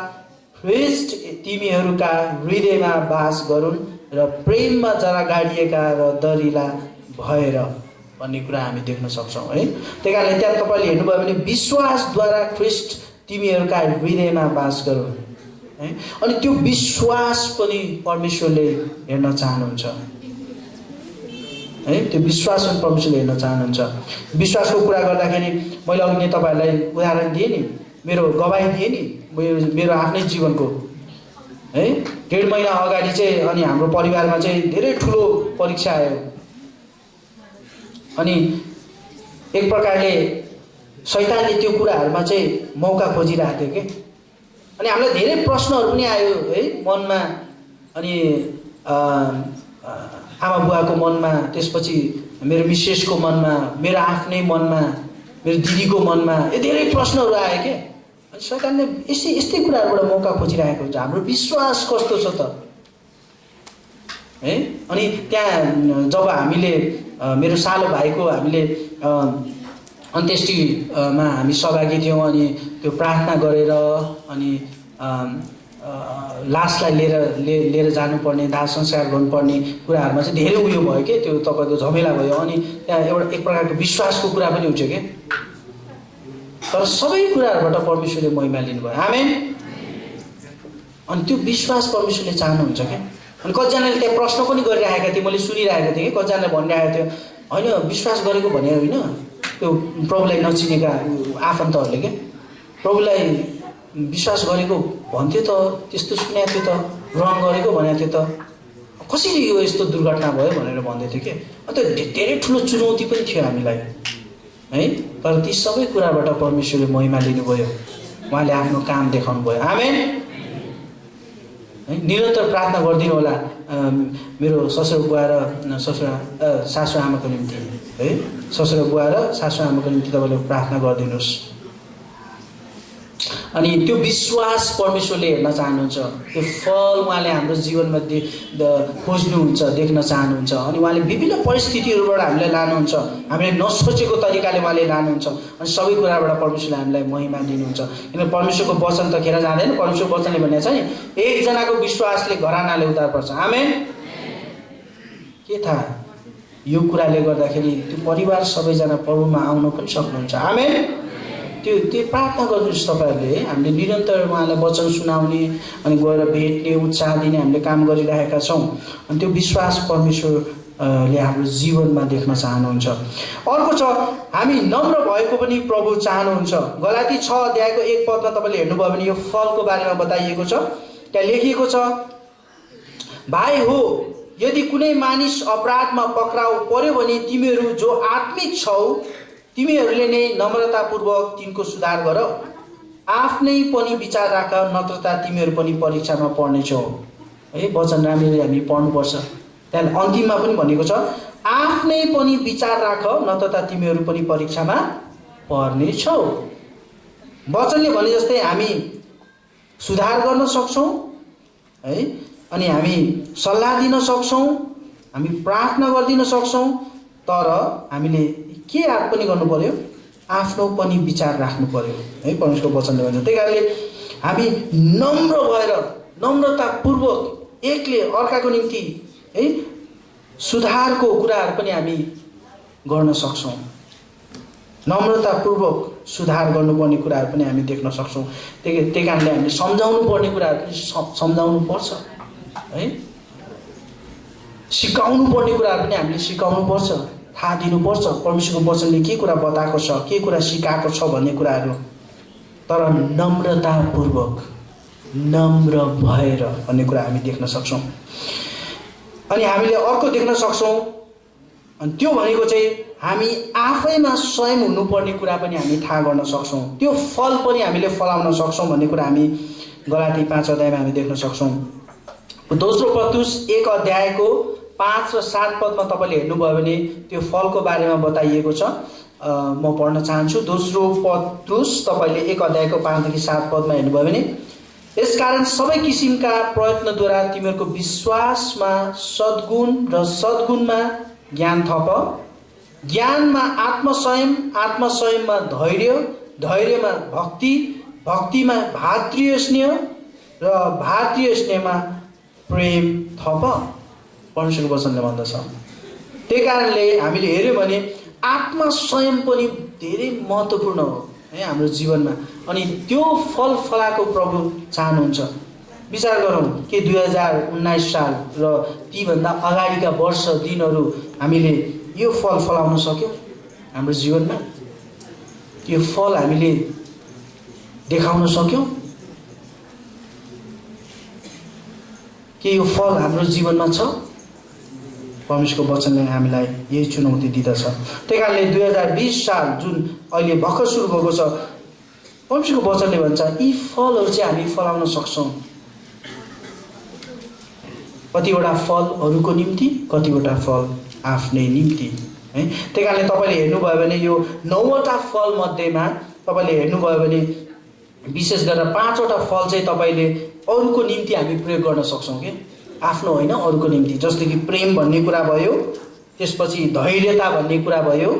ख्रीष्ट तिमीहरूका हृदयमा वास गरून् र प्रेममा जरा गाडिएका र दरिला भएर भन्ने कुरा हामी देख्न सक्छौँ है। त्यही कारणले त्यहाँ तपाईँले हेर्नुभयो भने विश्वासद्वारा ख्रीष्ट तिमीहरूका हृदयमा वास गरून् है। अनि त्यो विश्वास पनि परमेश्वरले हेर्न चाहनुहुन्छ है। त्यो विश्वास पनि परमेश्वरले हेर्न चाहनुहुन्छ। विश्वासको कुरा गर्दाखेरि मैले अघि नै तपाईँहरूलाई उदाहरण दिएँ नि, मेरो गवाही दिएँ नि मेरो आफ्नै जीवनको है। 1.5 महिना अगाडि चाहिँ अनि हाम्रो परिवारमा चाहिँ धेरै ठुलो परीक्षा आयो। अनि एक प्रकारले शैतानले त्यो कुराहरूमा चाहिँ मौका खोजिरहेको थियो कि। अनि हामीलाई धेरै प्रश्नहरू पनि आयो है मनमा, अनि आमा बुवाको मनमा, त्यसपछि मेरो मिसेसको मनमा, मेरो आफ्नै मनमा, मेरो दिदीको मनमा धेरै प्रश्नहरू आयो क्या। अनि शैतानले यस्तै कुराहरूबाट मौका खोजिरहेको हुन्छ। हाम्रो विश्वास कस्तो छ त है। अनि त्यहाँ जब हामीले मेरो सानो भाइको हामीले अन्त्येष्टिमा हामी सहभागी थियौँ अनि त्यो प्रार्थना गरेर अनि लासलाई लिएर जानुपर्ने, दाह संस्कार गर्नुपर्ने कुराहरूमा चाहिँ धेरै उयो भयो कि त्यो तपाईँको झमेला भयो। अनि त्यहाँ एउटा एक प्रकारको विश्वासको कुरा पनि हुन्छ कि। तर सबै कुराहरूबाट परमेश्वरले महिमा लिनुभयो। आमेन। अनि त्यो विश्वास परमेश्वरले चाहनुहुन्छ क्या। अनि कतिजनाले त्यहाँ प्रश्न पनि गरिरहेका थिए, मैले सुनिरहेको थिएँ कि कतिजनाले भनिरहेको थियो होइन विश्वास गरेको भने होइन त्यो प्रभुलाई नचिनेका आफन्तहरूले क्या प्रभुलाई विश्वास गरेको भन्थ्यो त, त्यस्तो सुनेको थियो त, ग्रहण गरेको भनेको थियो त, कसरी यो यस्तो दुर्घटना भयो भनेर भन्दै थियो कि। अन्त धेरै ठुलो चुनौती पनि थियो हामीलाई है। तर ती सबै कुराबाट परमेश्वरले महिमा लिनुभयो, उहाँले आफ्नो काम देखाउनु भयो। आमेन है। निरन्तर प्रार्थना गरिदिनु होला मेरो ससुरा बुवा र सासु आमाको निम्ति है। ससुरा बुवा र सासु आमाको निम्ति तपाईँले प्रार्थना गरिदिनुहोस्। अनि त्यो विश्वास परमेश्वरले हेर्न चाहनुहुन्छ, त्यो फल उहाँले हाम्रो जीवनमा खोज्नुहुन्छ, देख्न चाहनुहुन्छ। अनि उहाँले विभिन्न परिस्थितिहरूबाट हामीलाई लानुहुन्छ, हामीले नसोचेको तरिकाले उहाँले लानुहुन्छ अनि सबै कुराबाट परमेश्वरले हामीलाई महिमा दिनुहुन्छ। किन परमेश्वरको वचन त खेर जाँदैन। परमेश्वरको वचनले भनेको छ नि, एकजनाको विश्वासले घरानाले उद्धार पर्छ। आमेन। के थाहा, यो कुराले गर्दाखेरि त्यो परिवार सबैजना प्रभुमा आउन पनि सक्नुहुन्छ। आमेन। त्यो प्रार्थना गर्नुहोस् तपाईँहरूले। हामीले निरन्तर उहाँलाई वचन सुनाउने अनि गएर भेट्ने, उत्साह दिने हामीले काम गरिरहेका छौँ। अनि त्यो विश्वास परमेश्वरले हाम्रो जीवनमा देख्न चाहनुहुन्छ। अर्को छ, हामी नम्र भएको पनि प्रभु चाहनुहुन्छ। गलाती 6 अध्यायको 1 पदमा तपाईँले हेर्नुभयो भने यो फलको बारेमा बताइएको छ। त्यहाँ लेखिएको छ, भाइ हो, यदि कुनै मानिस अपराधमा पक्राउ पर्यो भने तिमीहरू जो आत्मिक छौ तिमीहरूले नै नम्रतापूर्वक तिनको सुधार गर। आफ्नै पनि विचार राख, नत्रता तिमीहरू पनि परीक्षामा पर्नेछौ। है, वचन राम्ररी हामी पढ्नुपर्छ। त्यहाँ अन्तिममा पनि भनेको छ, आफ्नै पनि विचार राख, नत्रता तिमीहरू पनि परीक्षामा पर्नेछौ। वचनले भने जस्तै हामी सुधार गर्न सक्छौँ है, अनि हामी सल्लाह दिन सक्छौँ, हामी प्रार्थना गरिदिन सक्छौँ, तर हामीले के पनि गर्नु पर्यो, आफ्नो पनि विचार राख्नु पर्यो है। परमेश्वरको वचनले भन्छ, त्यही कारणले हामी नम्र भएर नम्रतापूर्वक एकले अर्काको निम्ति है सुधारको कुराहरू पनि हामी गर्न सक्छौँ। नम्रतापूर्वक सुधार गर्नुपर्ने कुराहरू पनि हामी देख्न सक्छौँ। त्यही कारणले हामीले सम्झाउनु पर्ने कुराहरू पनि सम्झाउनु पर्छ है। सिकाउनु पर्ने कुराहरू पनि हामीले सिकाउनु पर्छ, थाहा दिनुपर्छ परमेश्वरको वचनले के कुरा बताएको छ, के कुरा सिकाएको छ भन्ने कुराहरू। तर नम्रतापूर्वक, नम्र भएर भन्ने कुरा हामी देख्न सक्छौँ। अनि हामीले अर्को देख्न सक्छौँ, अनि त्यो भनेको चाहिँ हामी आफैमा स्वयं हुनुपर्ने कुरा पनि हामी थाहा गर्न सक्छौँ। त्यो फल पनि हामीले फलाउन सक्छौँ भन्ने कुरा हामी गलाती 5 अध्यायमा हामी देख्न सक्छौँ। दोस्रो पत्रुस 1 अध्यायको 5 र 7 पदमा तपाईँले हेर्नुभयो भने त्यो फलको बारेमा बताइएको छ। म पढ्न चाहन्छु। दोस्रो पत्रुस तपाईँले 1 अध्यायको 5 देखि 7 पदमा हेर्नुभयो भने, यसकारण सबै किसिमका प्रयत्नद्वारा तिमीहरूको विश्वासमा सद्गुण र सद्गुणमा ज्ञान थप, ज्ञानमा आत्मसंयम, आत्मसंयममा धैर्य, धैर्यमा भक्ति, भक्तिमा भातृय स्नेह र भातृय स्नेहमा प्रेम थप। परमेश्वरको वचनले भन्दछ। त्यही कारणले हामीले हेर्यौँ भने आत्मसंयम पनि धेरै महत्त्वपूर्ण हो है हाम्रो जीवनमा। अनि त्यो फल फलाएको प्रभु चाहनुहुन्छ। विचार गरौँ के 2019 साल र तीभन्दा अगाडिका वर्ष दिनहरू हामीले यो फल फलाउन सक्यौँ हाम्रो जीवनमा? यो फल हामीले देखाउन सक्यौँ? के यो फल हाम्रो जीवनमा छ? परमेश्वरको वचनले हामीलाई यही चुनौती दिँदछ। त्यही कारणले 2020 साल जुन अहिले भर्खर सुरु भएको छ, परमेश्वरको वचनले भन्छ यी फलहरू चाहिँ हामी फलाउन सक्छौँ। कतिवटा फल अरूको निम्ति, कतिवटा फल आफ्नै निम्ति है। त्यही कारणले तपाईँले हेर्नुभयो भने यो 9वटा फल मध्येमा तपाईँले हेर्नुभयो भने विशेष गरेर 5वटा फल चाहिँ तपाईँले अरूको निम्ति हामी प्रयोग गर्न सक्छौँ कि आफ्नो होइन, अरूको निम्ति। जस्तो कि प्रेम भन्ने कुरा भयो, त्यसपछि धैर्यता भन्ने कुरा भयो,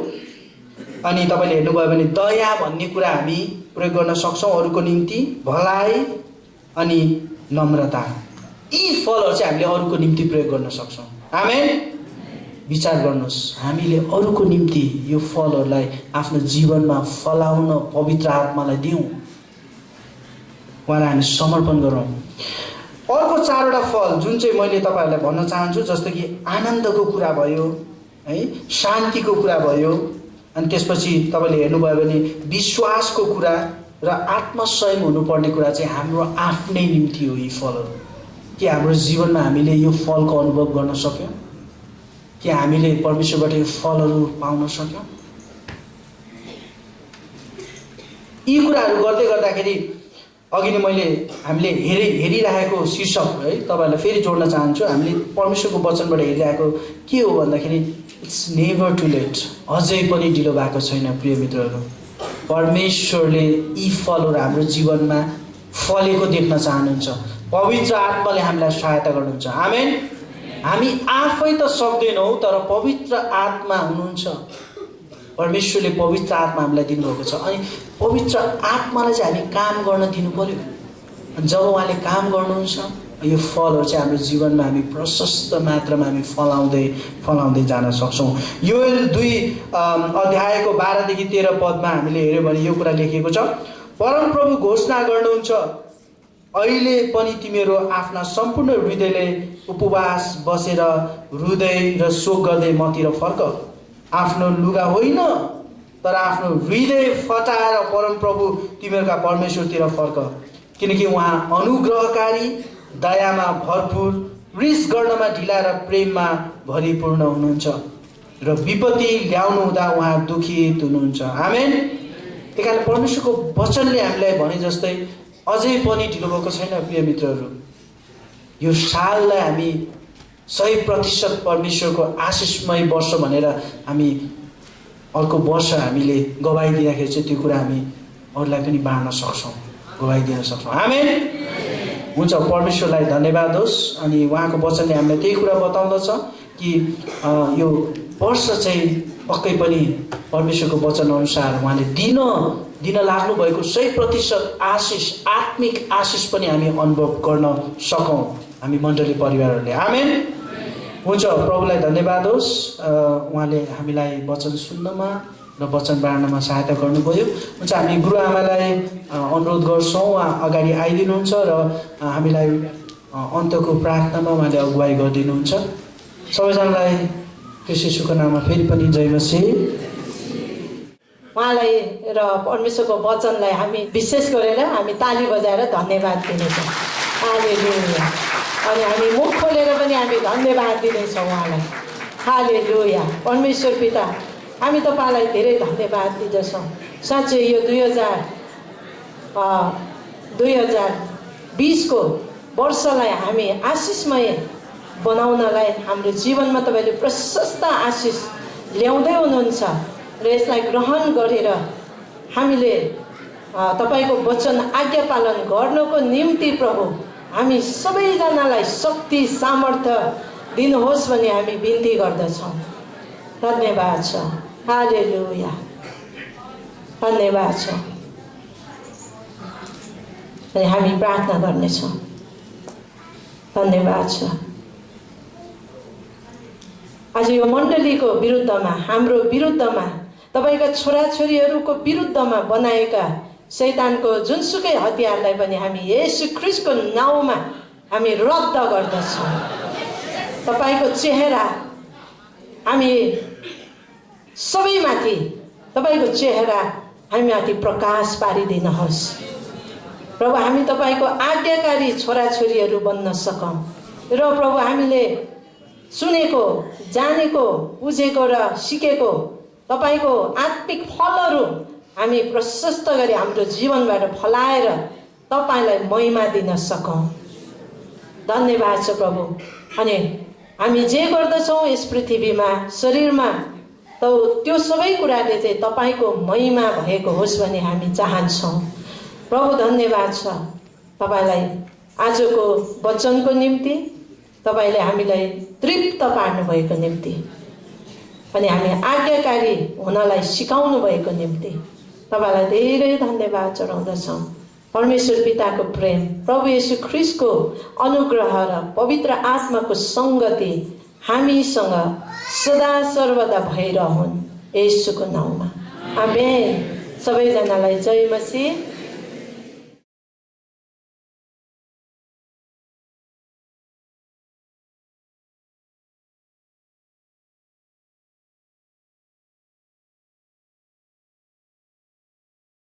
अनि तपाईँले हेर्नुभयो भने दया भन्ने कुरा हामी प्रयोग गर्न सक्छौँ अरूको निम्ति, भलाइ अनि नम्रता। यी फलहरू चाहिँ हामीले अरूको निम्ति प्रयोग गर्न सक्छौँ। आमेन। विचार गर्नुहोस्, हामीले अरूको निम्ति यो फलहरूलाई आफ्नो जीवनमा फलाउन पवित्र आत्मालाई दिउँ, उहाँलाई हामी समर्पण गरौँ। अर्को 4वटा फल जुन चाहिँ मैले तपाईँहरूलाई भन्न चाहन्छु, जस्तो कि आनन्दको कुरा भयो है, शान्तिको कुरा भयो, अनि त्यसपछि तपाईँले हेर्नुभयो भने विश्वासको कुरा र आत्मसंयम हुनुपर्ने कुरा चाहिँ हाम्रो आफ्नै निम्ति हो। यी फलहरू के हाम्रो जीवनमा हामीले यो फलको अनुभव गर्न सक्यौँ? के हामीले परमेश्वरबाट यो फलहरू पाउन सक्यौँ? यी कुराहरू गर्दै गर्दाखेरि अघि नै हामीले हेरिरहेको शीर्षक है तपाईँहरूलाई फेरि जोड्न चाहन्छु। हामीले परमेश्वरको वचनबाट हेरिरहेको के हो भन्दाखेरि इट्स नेभर टु लेट, अझै पनि ढिलो भएको छैन प्रिय मित्रहरू। परमेश्वरले यी फलहरू हाम्रो जीवनमा फलेको देख्न चाहनुहुन्छ। पवित्र आत्माले हामीलाई सहायता गर्नुहुन्छ। आमेन। हामी आफै त सक्दैनौँ, तर पवित्र आत्मा हुनुहुन्छ। परमेश्वरले पवित्र आत्मा हामीलाई दिनुभएको छ, अनि पवित्र आत्मालाई चाहिँ हामी काम गर्न दिनु पर्यो। जब उहाँले काम गर्नुहुन्छ, यो फलहरू चाहिँ हाम्रो जीवनमा हामी प्रशस्त मात्रामा हामी फलाउँदै जान सक्छौँ। योएल 2 अध्यायको 12 देखि 13 पदमा हामीले हेऱ्यौँ भने यो कुरा लेखिएको छ, परमप्रभु घोषणा गर्नुहुन्छ, अहिले पनि तिमीहरू आफ्ना सम्पूर्ण हृदयले उपवास बसेर हृदय र शोक गर्दै मतिर फर्क। आफ्नो लुगा होइन, तर आफ्नो हृदय फटाएर परमप्रभु तिमीहरूका परमेश्वरतिर फर्क, किनकि उहाँ अनुग्रहकारी, दयामा भरपुर, रिस गर्नमा ढिला र प्रेममा भरिपूर्ण हुनुहुन्छ र विपत्ति ल्याउनु हुँदा उहाँ दुखित हुनुहुन्छ। आमेन। त्यही कारण परमेश्वरको वचनले हामीलाई भने जस्तै अझै पनि ढिलो भएको छैन। प्रिय मित्रहरू, यो साललाई हामी 100% परमेश्वरको आशिषमय वर्ष भनेर हामी अर्को वर्ष हामीले गवाई दिँदाखेरि चाहिँ त्यो कुरा हामी अरूलाई पनि बाँड्न सक्छौँ, गवाई दिन सक्छौँ। आमेन। हुन्छ, परमेश्वरलाई धन्यवाद होस्। अनि उहाँको वचनले हामीलाई त्यही कुरा बताउँदछ कि यो वर्ष चाहिँ पक्कै पनि परमेश्वरको वचन अनुसार उहाँले दिन लाग्नु भएको 100% आशिष, आत्मिक आशिष पनि हामी अनुभव गर्न सकौँ, हामी मण्डली परिवारहरूले। आमेन। हुन्छ, प्रभुलाई धन्यवाद होस्। उहाँले हामीलाई वचन सुन्नमा र वचन बाँड्नमा सहायता गर्नुभयो। हुन्छ, हामी गुरुआमालाई अनुरोध गर्छौँ, उहाँ अगाडि आइदिनुहुन्छ र हामीलाई अन्तको प्रार्थनामा उहाँले अगुवाई गरिदिनुहुन्छ। सबैजनालाई कृष्ण यीशुको नाममा फेरि पनि जय मसीह। उहाँलाई र परमेश्वरको वचनलाई हामी विशेष गरेर हामी ताली बजाएर धन्यवाद दिनेछौँ। हालेलुया। अनि हामी मुख खोलेर पनि हामी धन्यवाद दिनेछौँ उहाँलाई। हालेलुया। परमेश्वर पिता, हामी तपाईँलाई धेरै धन्यवाद दिँदछौँ। साँच्चै यो 2020 को वर्षलाई हामी आशिषमय बनाउनलाई हाम्रो जीवनमा तपाईँले प्रशस्त आशिष ल्याउँदै हुनुहुन्छ र यसलाई ग्रहण गरेर हामीले तपाईँको वचन आज्ञा पालन गर्नको निम्ति प्रभु हामी सबैजनालाई शक्ति सामर्थ्य दिनुहोस् भन्ने हामी बिन्ती गर्दछौँ। धन्यवाद छ। हालेलुया। धन्यवाद छ। अनि हामी प्रार्थना गर्नेछौँ। धन्यवाद छ। आज यो मण्डलीको विरुद्धमा, हाम्रो विरुद्धमा, तपाईँका छोराछोरीहरूको विरुद्धमा बनाएका शैतानको जुनसुकै हतियारलाई पनि हामी येशू ख्रीष्टको नाउँमा हामी रद्द गर्दछौँ। तपाईँको चेहरा हामी सबैमाथि, तपाईँको चेहरा हामीमाथि प्रकाश पारिदिनुहोस् प्रभु। हामी तपाईँको आज्ञाकारी छोराछोरीहरू बन्न सकौँ र प्रभु हामीले सुनेको, जानेको, बुझेको र सिकेको तपाईँको आत्मिक फलहरू हामी प्रशस्त गरी हाम्रो जीवनबाट फलाएर तपाईँलाई महिमा दिन सकौँ। धन्यवाद छ प्रभु। अनि हामी जे गर्दछौँ यस पृथ्वीमा, शरीरमा, त्यो सबै कुराले चाहिँ तपाईँको महिमा भएको होस् भन्ने हामी चाहन्छौँ प्रभु। धन्यवाद छ तपाईँलाई आजको वचनको निम्ति, तपाईँले हामीलाई तृप्त पार्नु भएको निम्ति, अनि हामी आज्ञाकारी हुनलाई सिकाउनु भएको निम्ति तपाईँलाई धेरै धन्यवाद चढाउँदछौँ। परमेश्वर पिताको प्रेम, प्रभु येशू ख्रीष्टको अनुग्रह र पवित्र आत्माको सङ्गति हामीसँग सदा सर्वदा भइरहन् येशूको नाउँमा। आमेन। सबैजनालाई जय मसीह।